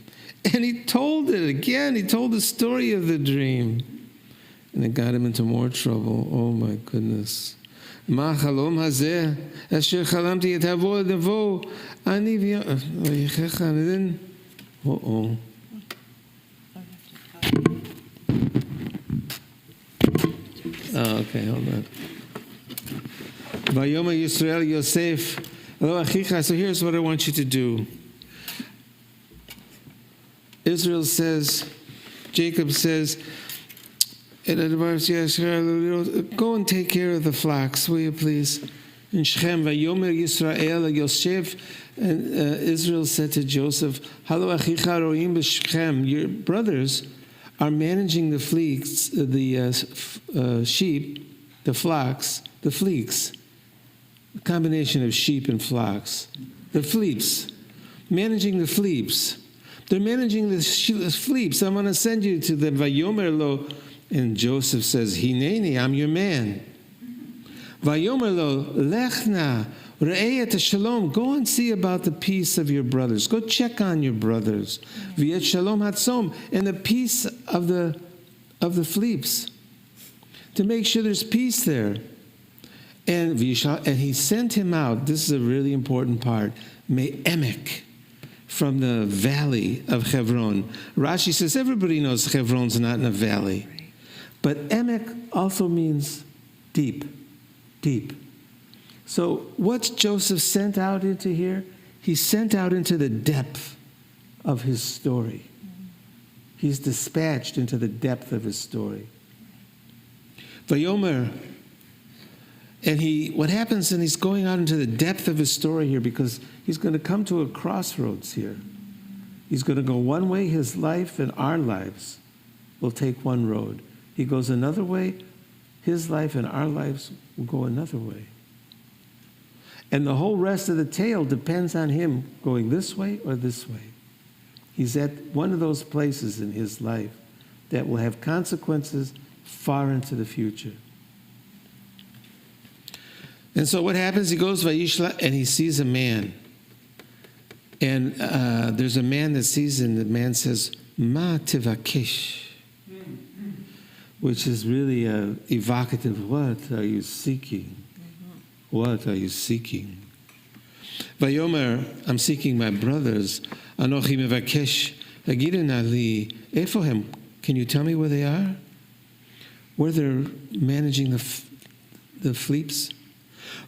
And he told it again. He told the story of the dream. And it got him into more trouble. Oh my goodness. Ma chalom hazeh, asher chalamti et havo nevo, ani v'yechecha, and then, Oh, okay, hold on. Vayoma Yisrael Yosef. So here's what I want you to do. Israel says, Jacob says, go and take care of the flocks, will you please? In Shechem, Vayomer Yisrael Yosef, and Israel said to Joseph, Halo achicha roim b'Shechem, your brothers are managing the fleeks, the sheep, the flocks, the fleeks, a combination of sheep and flocks, the fleeps, managing the fleeps. They're managing the fleeps. I'm going to send you to them. Vayomer lo, and Joseph says, Hineni, I'm your man. Vayomer lo, lechna, re'eyat shalom. Go and see about the peace of your brothers. Go check on your brothers. V'yet shalom hatzom, and the peace of the fleeps, to make sure there's peace there. And he sent him out. This is a really important part. Me'emek, from the valley of Hebron. Rashi says everybody knows Hebron's not in a valley. But Emek also means deep, deep. So what's Joseph sent out into here? He's sent out into the depth of his story. He's dispatched into the depth of his story. Vayomer, and what happens, and he's going out into the depth of his story here because he's going to come to a crossroads here. He's going to go one way, his life and our lives will take one road. He goes another way, his life and our lives will go another way. And the whole rest of the tale depends on him going this way or this way. He's at one of those places in his life that will have consequences far into the future. And so what happens? He goes Vayishla and he sees a man. And there's a man that sees him. The man says, Ma tivakesh, which is really evocative. What are you seeking? What are you seeking? Vayomer, I'm seeking my brothers. Anochi mevakesh hagidin ali efohem. Can you tell me where they are? Where they're managing the fleets?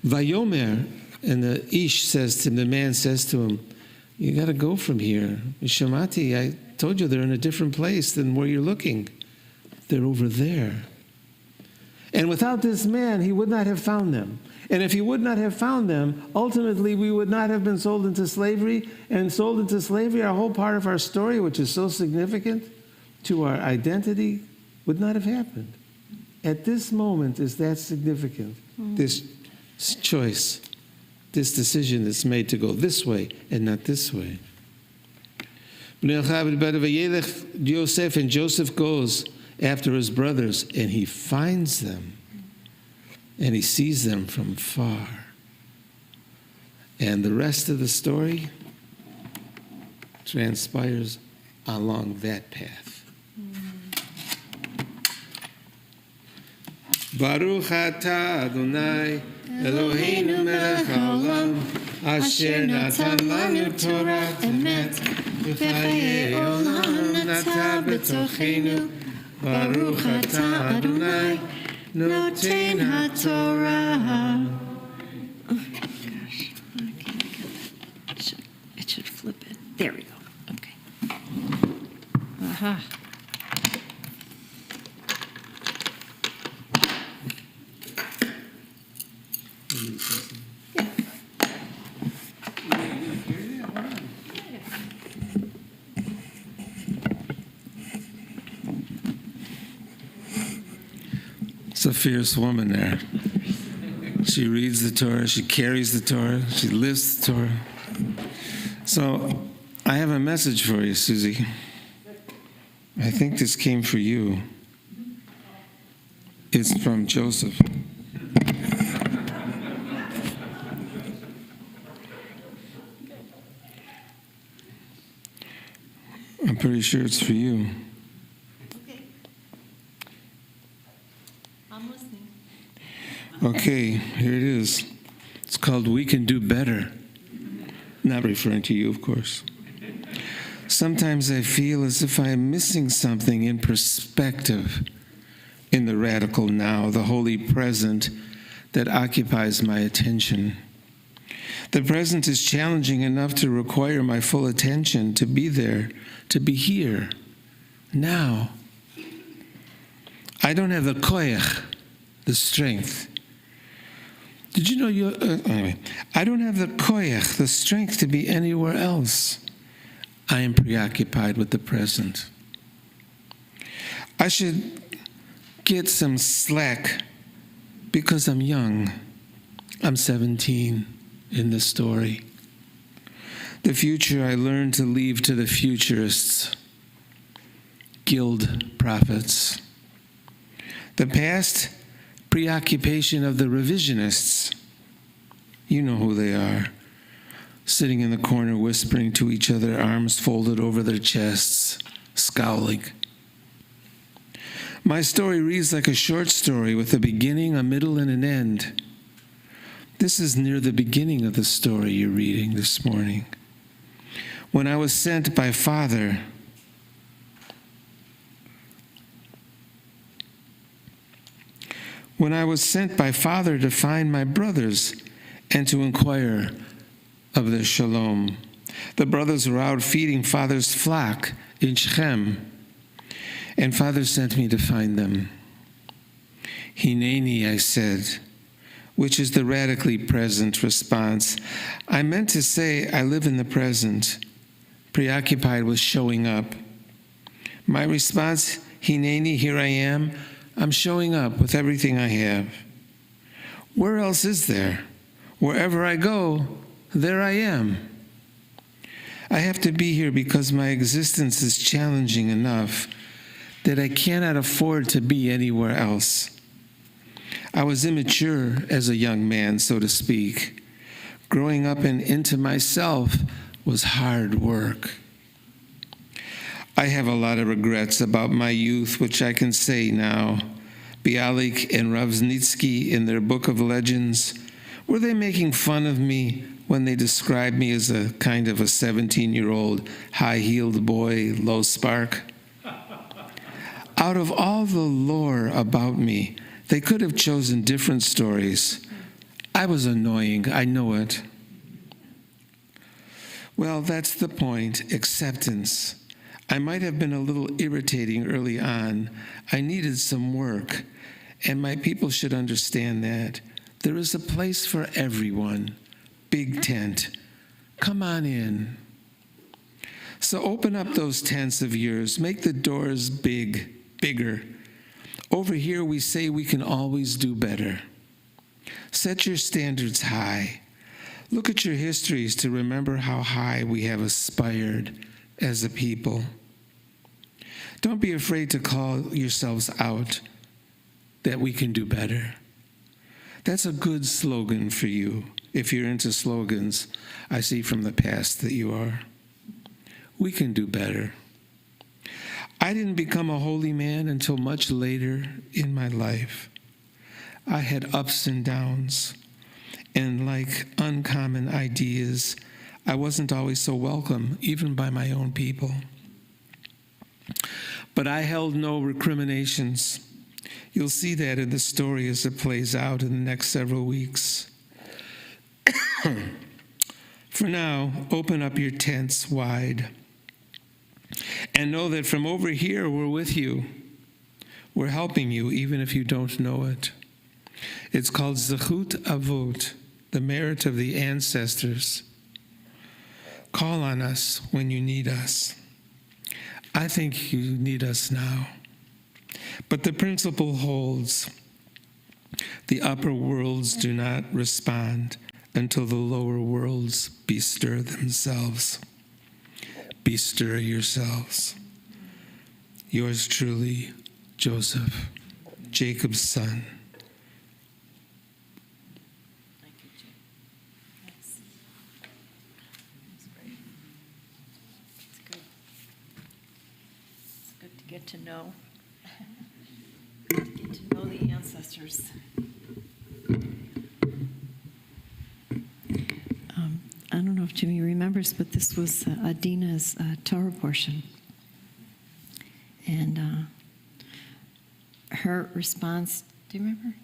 Vayomer, and the Ish says to him, the man says to him, you got to go from here. Shamati, I told you they're in a different place than where you're looking. They're over there. And without this man, he would not have found them. And if he would not have found them, ultimately we would not have been sold into slavery. And sold into slavery, our whole part of our story, which is so significant to our identity, would not have happened. At this moment is that significant. This choice, this decision that's made to go this way and not this way. Joseph, and Joseph goes after his brothers, and he finds them, and he sees them from far. And the rest of the story transpires along that path. Baruch atah Adonai Eloheinu melech haolam asher natan lanu Torah emet v'chayei olam nata b'tochenu. Baruch atah Adonai noten haTorah. Oh gosh, it should flip it. There we go. Okay. Aha. It's a fierce woman there. She reads the Torah, she carries the Torah, she lives the Torah. So I have a message for you, Susie. I think this came for you. It's from Joseph. I'm pretty sure it's for you. Okay. I'm listening. Okay, here it is. It's called We Can Do Better. Not referring to you, of course. Sometimes I feel as if I am missing something in perspective, in the radical now, the holy present that occupies my attention. The present is challenging enough to require my full attention, to be there, to be here, now. I don't have the koyach, the strength. Did you know anyway, I don't have the koyach, the strength to be anywhere else. I am preoccupied with the present. I should get some slack because I'm young. I'm 17 in the story. The future I learned to leave to the futurists, guild prophets. The past, preoccupation of the revisionists. You know who they are. Sitting in the corner, whispering to each other, arms folded over their chests, scowling. My story reads like a short story with a beginning, a middle, and an end. This is near the beginning of the story you're reading this morning. when I was sent by Father, to find my brothers and to inquire of their shalom. The brothers were out feeding Father's flock in Shechem, and Father sent me to find them. Hineni, I said, which is the radically present response. I meant to say I live in the present, preoccupied with showing up. My response, Hineni, here I am. I'm showing up with everything I have. Where else is there? Wherever I go, there I am. I have to be here because my existence is challenging enough that I cannot afford to be anywhere else. I was immature as a young man, so to speak. Growing up and into myself was hard work. I have a lot of regrets about my youth, which I can say now. Bialik and Ravznitsky, in their book of legends, were they making fun of me when they described me as a kind of a 17-year-old high-heeled boy, low spark? Out of all the lore about me, they could have chosen different stories. I was annoying, I know it. Well, that's the point, acceptance. I might have been a little irritating early on. I needed some work, and my people should understand that. There is a place for everyone. Big tent. Come on in. So open up those tents of yours. Make the doors bigger. Over here, we say we can always do better. Set your standards high. Look at your histories to remember how high we have aspired as a people. Don't be afraid to call yourselves out that we can do better. That's a good slogan for you. If you're into slogans, I see from the past that you are. We can do better. I didn't become a holy man until much later in my life. I had ups and downs, and like uncommon ideas, I wasn't always so welcome, even by my own people. But I held no recriminations. You'll see that in the story as it plays out in the next several weeks. For now, open up your tents wide. And know that from over here, we're with you. We're helping you, even if you don't know it. It's called Zechut Avot, the merit of the ancestors. Call on us when you need us. I think you need us now. But the principle holds. The upper worlds do not respond until the lower worlds bestir themselves. Bestir yourselves. Yours truly, Joseph, Jacob's son. Thank you, Jim. Yes. That's great. It's good. It's good to get to know. Get to know the ancestors. I don't know if Jimmy remembers, but this was Adina's Torah portion. And her response, do you remember?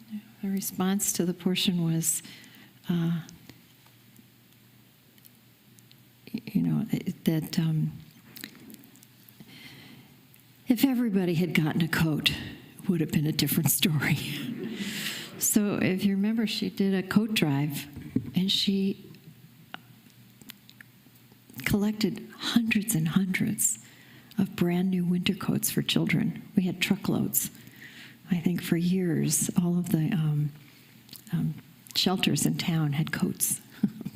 Her response to the portion was, that if everybody had gotten a coat, it would have been a different story. So if you remember, she did a coat drive, and she collected hundreds and hundreds of brand new winter coats for children. We had truckloads. I think for years, all of the shelters in town had coats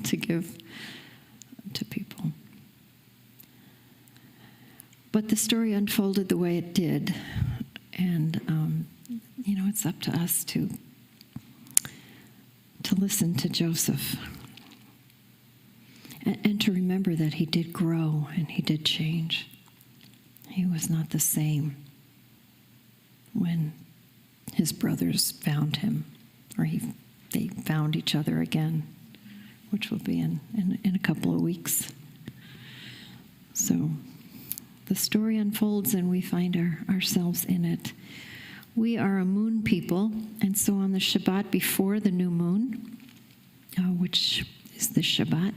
to give to people. But the story unfolded the way it did. And, it's up to us to listen to Joseph. And to remember that he did grow and he did change. He was not the same when his brothers found him, or they found each other again, which will be in a couple of weeks. So the story unfolds and we find ourselves in it. We are a moon people, and so on the Shabbat before the new moon, which is the Shabbat,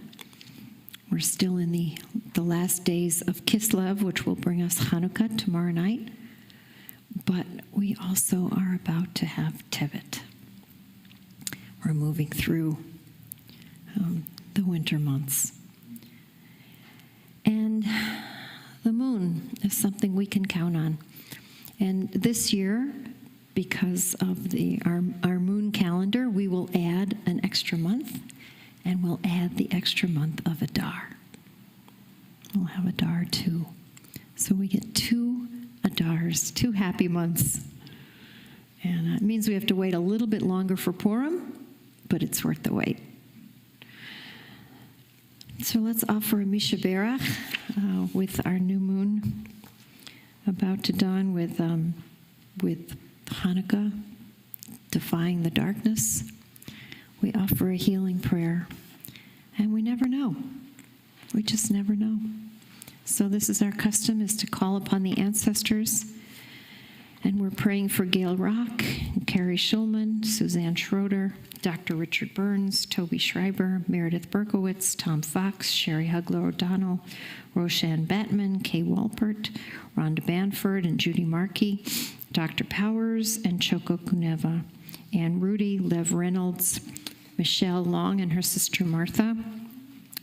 we're still in the last days of Kislev, which will bring us Hanukkah tomorrow night. But we also are about to have Tevet. We're moving through the winter months. And the moon is something we can count on. And this year, because of our moon calendar, we will add an extra month, and we'll add the extra month of Adar. We'll have Adar 2. So we get 2 Adars, 2 happy months. And it means we have to wait a little bit longer for Purim, but it's worth the wait. So let's offer a Misha Berach with our new moon about to dawn with Hanukkah, defying the darkness. We offer a healing prayer, and we never know. We just never know. So this is our custom, is to call upon the ancestors. And we're praying for Gail Rock, Carrie Schulman, Suzanne Schroeder, Dr. Richard Burns, Toby Schreiber, Meredith Berkowitz, Tom Fox, Sherry Hugler O'Donnell, Roshan Batman, Kay Walpert, Rhonda Banford, and Judy Markey, Dr. Powers, and Choco Kuneva, Ann Rudy, Lev Reynolds, Michelle Long and her sister Martha,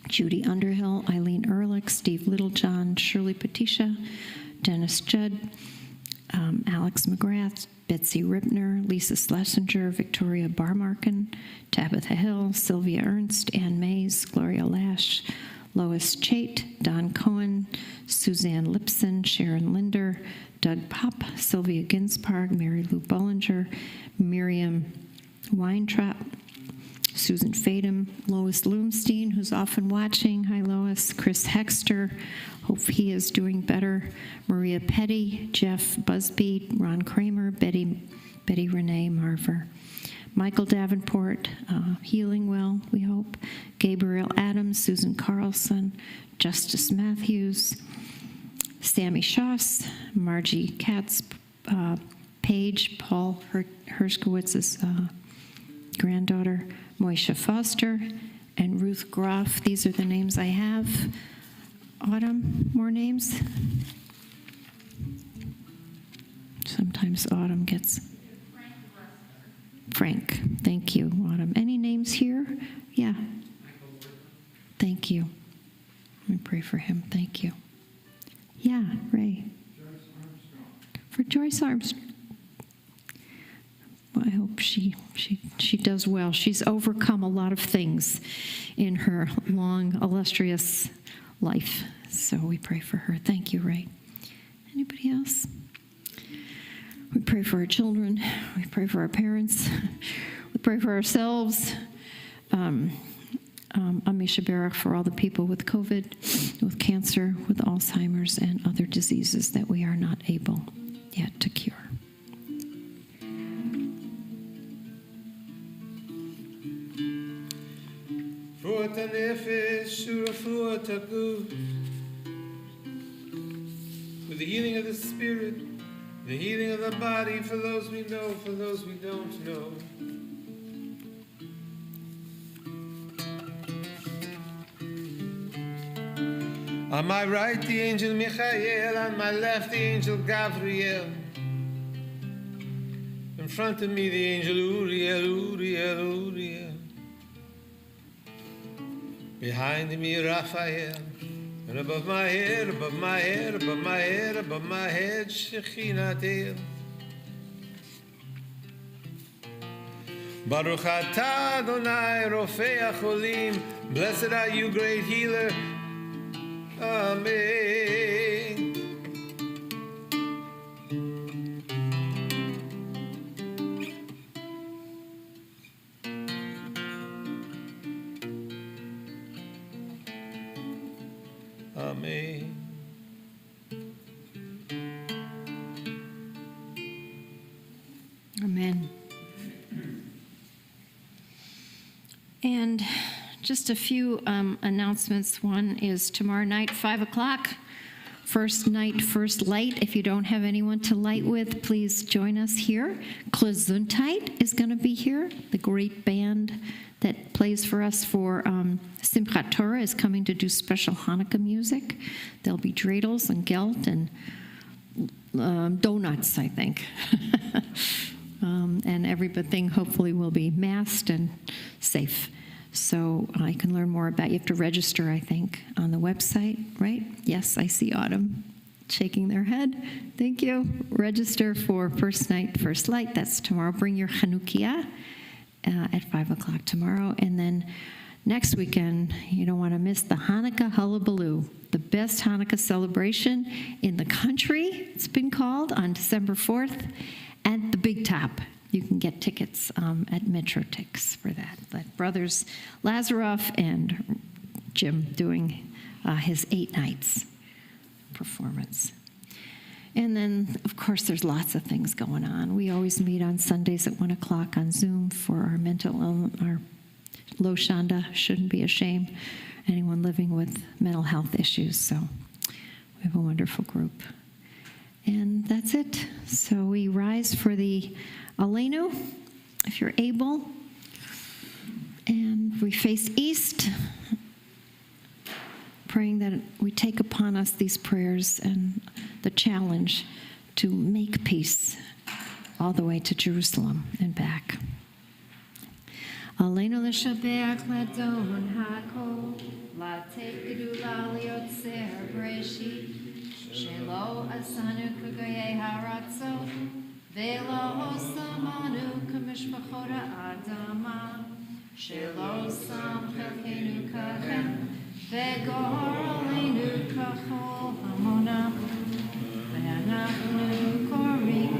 Judy Underhill, Eileen Ehrlich, Steve Littlejohn, Shirley Patricia, Dennis Judd, Alex McGrath, Betsy Ripner, Lisa Schlesinger, Victoria Barmarkin, Tabitha Hill, Sylvia Ernst, Ann Mays, Gloria Lash, Lois Chait, Don Cohen, Suzanne Lipson, Sharon Linder, Doug Pop, Sylvia Ginsparg, Mary Lou Bollinger, Miriam Weintraub, Susan Fadum, Lois Loomstein, who's often watching. Hi, Lois. Chris Hexter. Hope he is doing better. Maria Petty, Jeff Busby, Ron Kramer, Betty Renee Marver. Michael Davenport, healing well, we hope. Gabriel Adams, Susan Carlson, Justice Matthews, Sammy Schoss, Margie Katz, Paige, Paul Hershkowitz's granddaughter, Moisha Foster, and Ruth Groff. These are the names I have. Autumn, more names? Sometimes Autumn gets... Frank, thank you, Autumn. Any names here? Yeah. Thank you. Let me pray for him. Thank you. Yeah, Ray. For Joyce Armstrong. Well, I hope she does well. She's overcome a lot of things in her long, illustrious life. So we pray for her. Thank you, Ray. Anybody else? We pray for our children. We pray for our parents. We pray for ourselves. Amisha Barak for all the people with COVID, with cancer, with Alzheimer's, and other diseases that we are not able yet to cure. With the healing of the spirit, the healing of the body, for those we know, for those we don't know. On my right, the angel Michael, on my left, the angel Gabriel. In front of me, the angel Uriel. Behind me, Raphael. And above my head, Shekhinah Teil. Baruch atah Adonai Rofei HaCholim. Blessed are you, great healer. Amen. Amen. Amen. And just a few announcements. One is tomorrow night, 5 o'clock. First night, first light. If you don't have anyone to light with, please join us here. Gesundheit is going to be here. The great band that plays for us for Simchat Torah is coming to do special Hanukkah music. There'll be dreidels and gelt and donuts, I think. And everything hopefully will be masked and safe. So you can learn more about, you have to register, I think, on the website, right? Yes, I see Autumn shaking their head. Thank you. Register for first night, first light. That's tomorrow. Bring your Chanukiah at 5 o'clock tomorrow. And then next weekend, you don't want to miss the Hanukkah Hullabaloo, the best Hanukkah celebration in the country, it's been called, on December 4th at the Big Top. You can get tickets at Metrotix for that. But Brothers Lazaroff and Jim doing his 8 nights performance. And then, of course, there's lots of things going on. We always meet on Sundays at 1 o'clock on Zoom for our Lo Shanda, shouldn't be a shame, anyone living with mental health issues. So we have a wonderful group. And that's it. So we rise for the Aleinu, if you're able. And we face east, praying that we take upon us these prayers and the challenge to make peace all the way to Jerusalem and back. Aleinu l'shabeach ladon hakol, latek gedula liotzer breshit, shelo asanu kugayei haratzot, velo samanu kamishpachot ha'adama, shelo sam chelkenu kachem, vegor aleinu kachol hamona, ve'anachnu korim,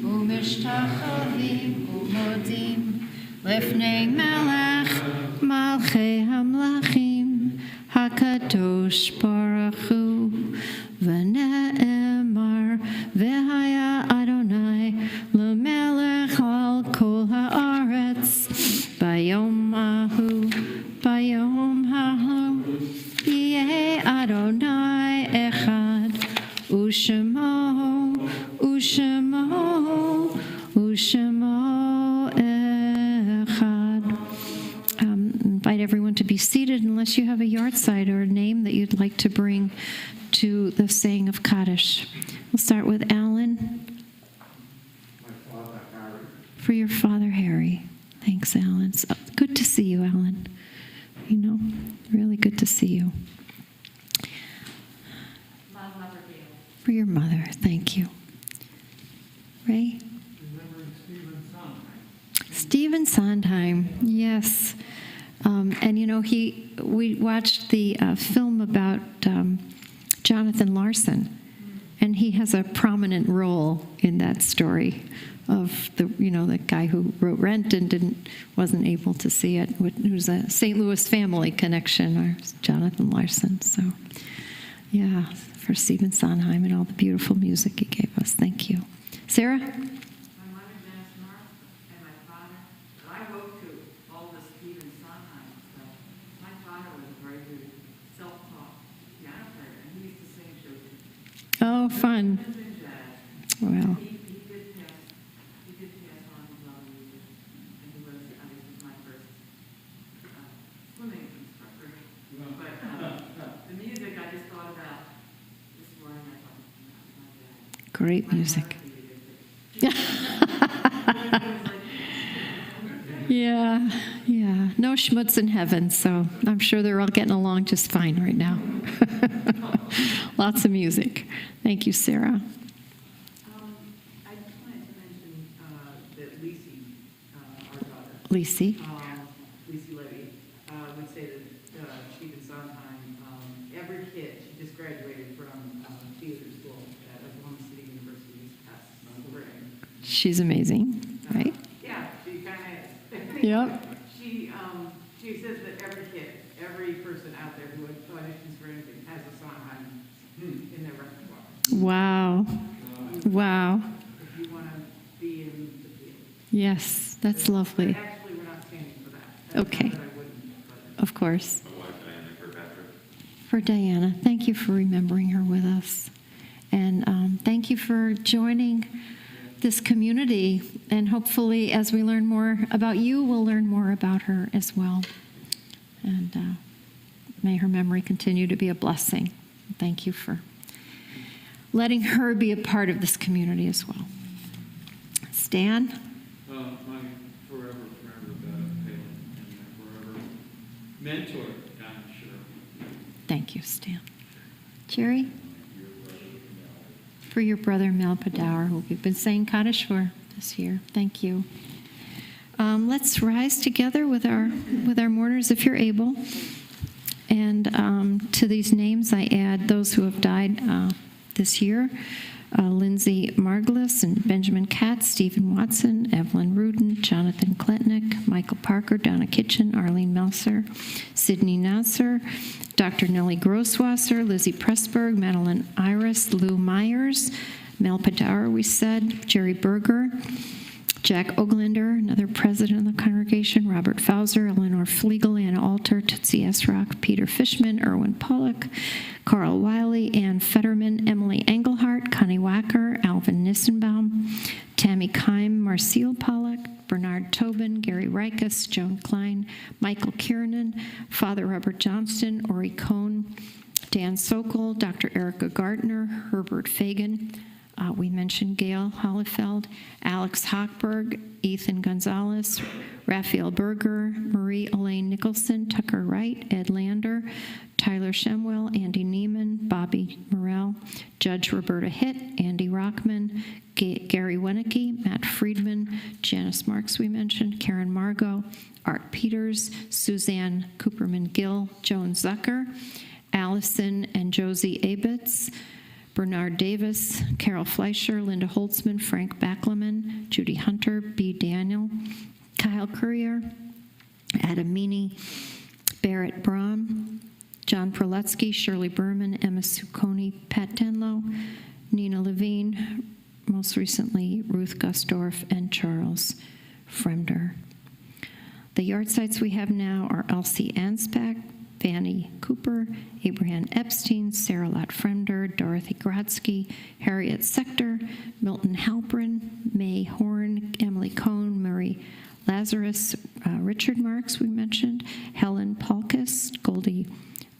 u'mishtachavim u'modim, Lifnei Melech Malchei Hamlachim Hakadosh Baruch Hu V'ne'emar V'haya Adonai L'melech Al Kol Haaretz Bayom Hahu Yeh Adonai Echad U'shemo Invite everyone to be seated unless you have a yard site or a name that you'd like to bring to the saying of Kaddish. We'll start with Alan. My father, Harry. For your father, Harry. Thanks, Alan. It's good to see you, Alan. You know, really good to see you. For your mother, thank you. Ray? Remembering Stephen Sondheim. Stephen Sondheim, yes. And you know, we watched the film about Jonathan Larson, and he has a prominent role in that story of the guy who wrote Rent and wasn't able to see it. It was a St. Louis family connection, or Jonathan Larson. So, yeah, for Stephen Sondheim and all the beautiful music he gave us. Thank you. Sarah? My mother, Janice North, and my father. I wrote to all the Stephen Sondheim stuff. My father was a very good self-taught piano player, and he used to sing shows. Oh, fun. And jazz. Well, He did pass on his love of music, and he was obviously my first swimming instructor. But the music, I just thought about this morning. I thought, my dad. great music. Yeah. No schmutz in heaven, so I'm sure they're all getting along just fine right now. Lots of music. Thank you, Sarah. I just wanted to mention that Lisi, our daughter, Lisi. Lisi Levy, would say that Stephen Sondheim, every kid, she just graduated from theater school at Oklahoma City University this past spring. She's amazing, right? Yeah, she kind of is. Yep. She says that every kid, every person out there who auditions for anything has a Sondheim in their repertoire. Wow. If you want to be in the field. Yes, that's lovely. Actually, we're not standing for that. Okay. Not that I wouldn't, of course. My wife Diana Kirkpatrick. For Diana. Thank you for remembering her with us. And thank you for joining this community. And hopefully, as we learn more about you, we'll learn more about her as well. And may her memory continue to be a blessing. Thank you for letting her be a part of this community as well. Stan? My forever friend Rebecca Palin and my forever mentor Don Sherman. Thank you, Stan. Jerry? For your brother Mel Padower, who we've been saying Kaddish for this year. Thank you. Let's rise together with our mourners, if you're able. And to these names, I add those who have died this year. Lindsay Margulis and Benjamin Katz, Stephen Watson, Evelyn Rudin, Jonathan Kletnick, Michael Parker, Donna Kitchen, Arlene Melser, Sydney Nasser, Dr. Nellie Grosswasser, Lizzie Pressburg, Madeline Iris, Lou Myers, Mel Padower, we said, Jerry Berger, Jack Oglander, another president of the congregation, Robert Fauser, Eleanor Flegel, Anna Alter, Tootsie Esrock, Peter Fishman, Erwin Pollock, Carl Wiley, Ann Fetterman, Emily Engelhart, Connie Wacker, Alvin Nissenbaum, Tammy Keim, Marcel Pollock, Bernard Tobin, Gary Rikus, Joan Klein, Michael Kiernan, Father Robert Johnston, Ori Cohn, Dan Sokol, Dr. Erica Gardner, Herbert Fagan, we mentioned Gail Hollefeld, Alex Hochberg, Ethan Gonzalez, Raphael Berger, Marie Elaine Nicholson, Tucker Wright, Ed Lander, Tyler Shemwell, Andy Neiman, Bobby Morrell, Judge Roberta Hitt, Andy Rockman, Gary Wenicky, Matt Friedman, Janice Marks we mentioned, Karen Margot, Art Peters, Suzanne Cooperman-Gill, Joan Zucker, Allison and Josie Abitz, Bernard Davis, Carol Fleischer, Linda Holtzman, Frank Backleman, Judy Hunter, B. Daniel, Kyle Courier, Adam Meany, Barrett Braun, John Proletsky, Shirley Berman, Emma Suconi, Pat Tenlow, Nina Levine, most recently Ruth Gusdorf, and Charles Fremder. The yard sites we have now are Elsie Anspach, Fanny Cooper, Abraham Epstein, Sarah Lott Fremder, Dorothy Grodsky, Harriet Sector, Milton Halprin, May Horn, Emily Cohn, Murray Lazarus, Richard Marks, we mentioned, Helen Palkus, Goldie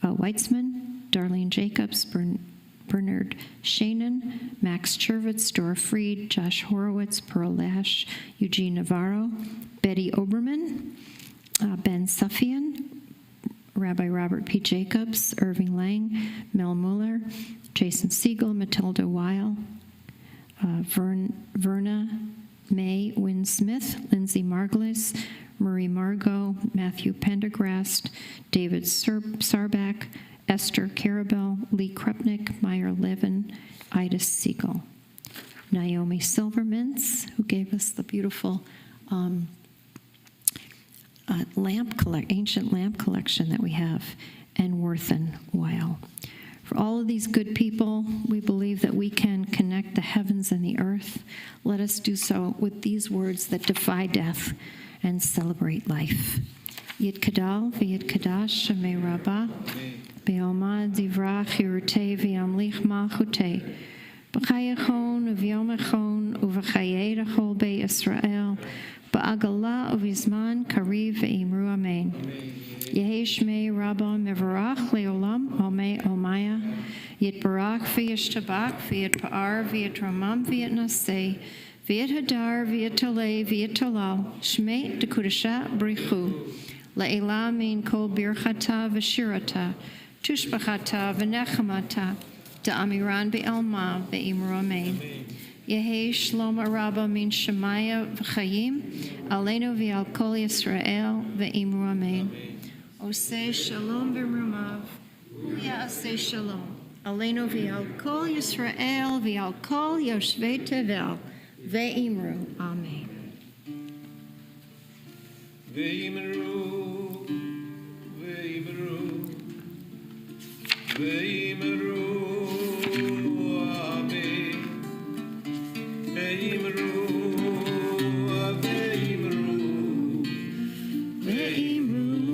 Weitzman, Darlene Jacobs, Bernard Shanen, Max Chervitz, Dora Freed, Josh Horowitz, Pearl Lash, Eugene Navarro, Betty Oberman, Ben Suffian, Rabbi Robert P. Jacobs, Irving Lang, Mel Mueller, Jason Siegel, Matilda Weil, Verna May Wynn Smith, Lindsay Margulis, Marie Margot, Matthew Pendergrast, David Sarback, Esther Carabell, Lee Krupnick, Meyer Levin, Ida Siegel, Naomi Silvermintz, who gave us the beautiful ancient lamp collection that we have, and Worthen Weil. For all of these good people, we believe that we can connect the heavens and the earth. Let us do so with these words that defy death and celebrate life. Yid Kadal v'Yid Kadash Shemei Rabbah Be'alma Divrach Yirutei V'Yamlich Malchutei B'chayachon Uv'yomachon Uv'chayei Rachol Bei Yisrael Ba'agala Uv'izman Kariv Ve'imru Amen. Yehi Shmei Rabba Mevarach Leolam Omei Omaya Yitbarach V'yishtabach V'yitpa'ar V'yitramam V'yitnaseh V'yithadar V'yitalei V'yitalal Shmei Dekudasha Brichu La'ela Min Kol Birchata V'shirata Tushbachata V'nechamata Da'amiran Be'elma Ve'imru Amen. Yehi Shlom Rabba Min Shemaya V'chayim Aleinu V'al Kol Yisrael Ve'imru Amen. Oseh Shalom B'mrumav U'ya'aseh Shalom Aleinu V'al Kol Yisrael V'al Kol Yoshvei Tevel Ve'imru Amen. Ve'imru, ve'imru, Amen. Ve'imru, ve'imru, ve'imru,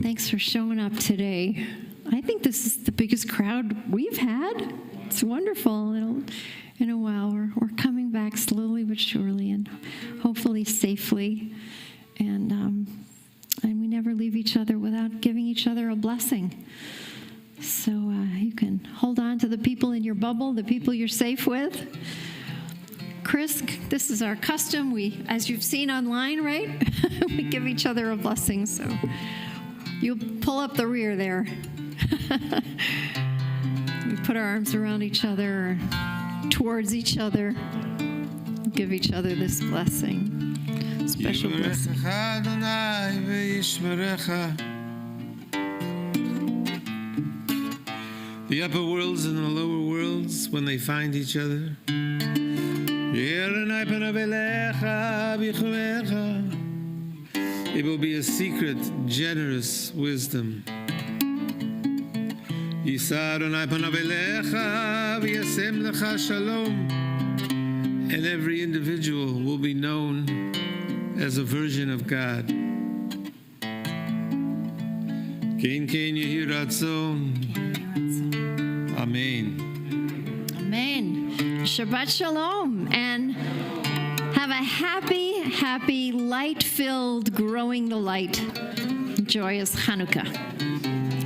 Thanks for showing up today. I think this is the biggest crowd we've had. It's wonderful. In a while, we're coming back slowly but surely, and hopefully safely. And we never leave each other without giving each other a blessing. So you can hold on to the people in your bubble, the people you're safe with. Chris, this is our custom. We, as you've seen online, right? We give each other a blessing. So you pull up the rear there. We put our arms around each other, towards each other, give each other this blessing. Special blessing. The upper worlds and the lower worlds, when they find each other. It will be a secret, generous wisdom. And every individual will be known as a version of God. Amen. Amen. Shabbat Shalom. And have a happy, happy, light-filled, growing the light, joyous Hanukkah.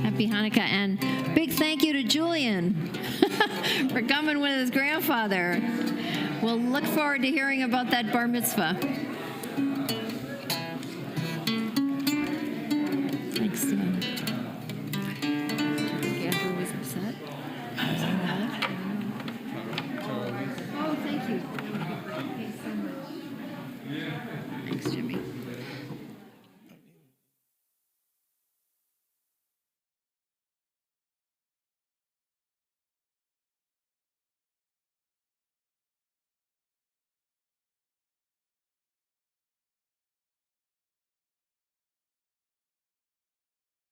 Happy Hanukkah. And big thank you to Julian for coming with his grandfather. We'll look forward to hearing about that bar mitzvah.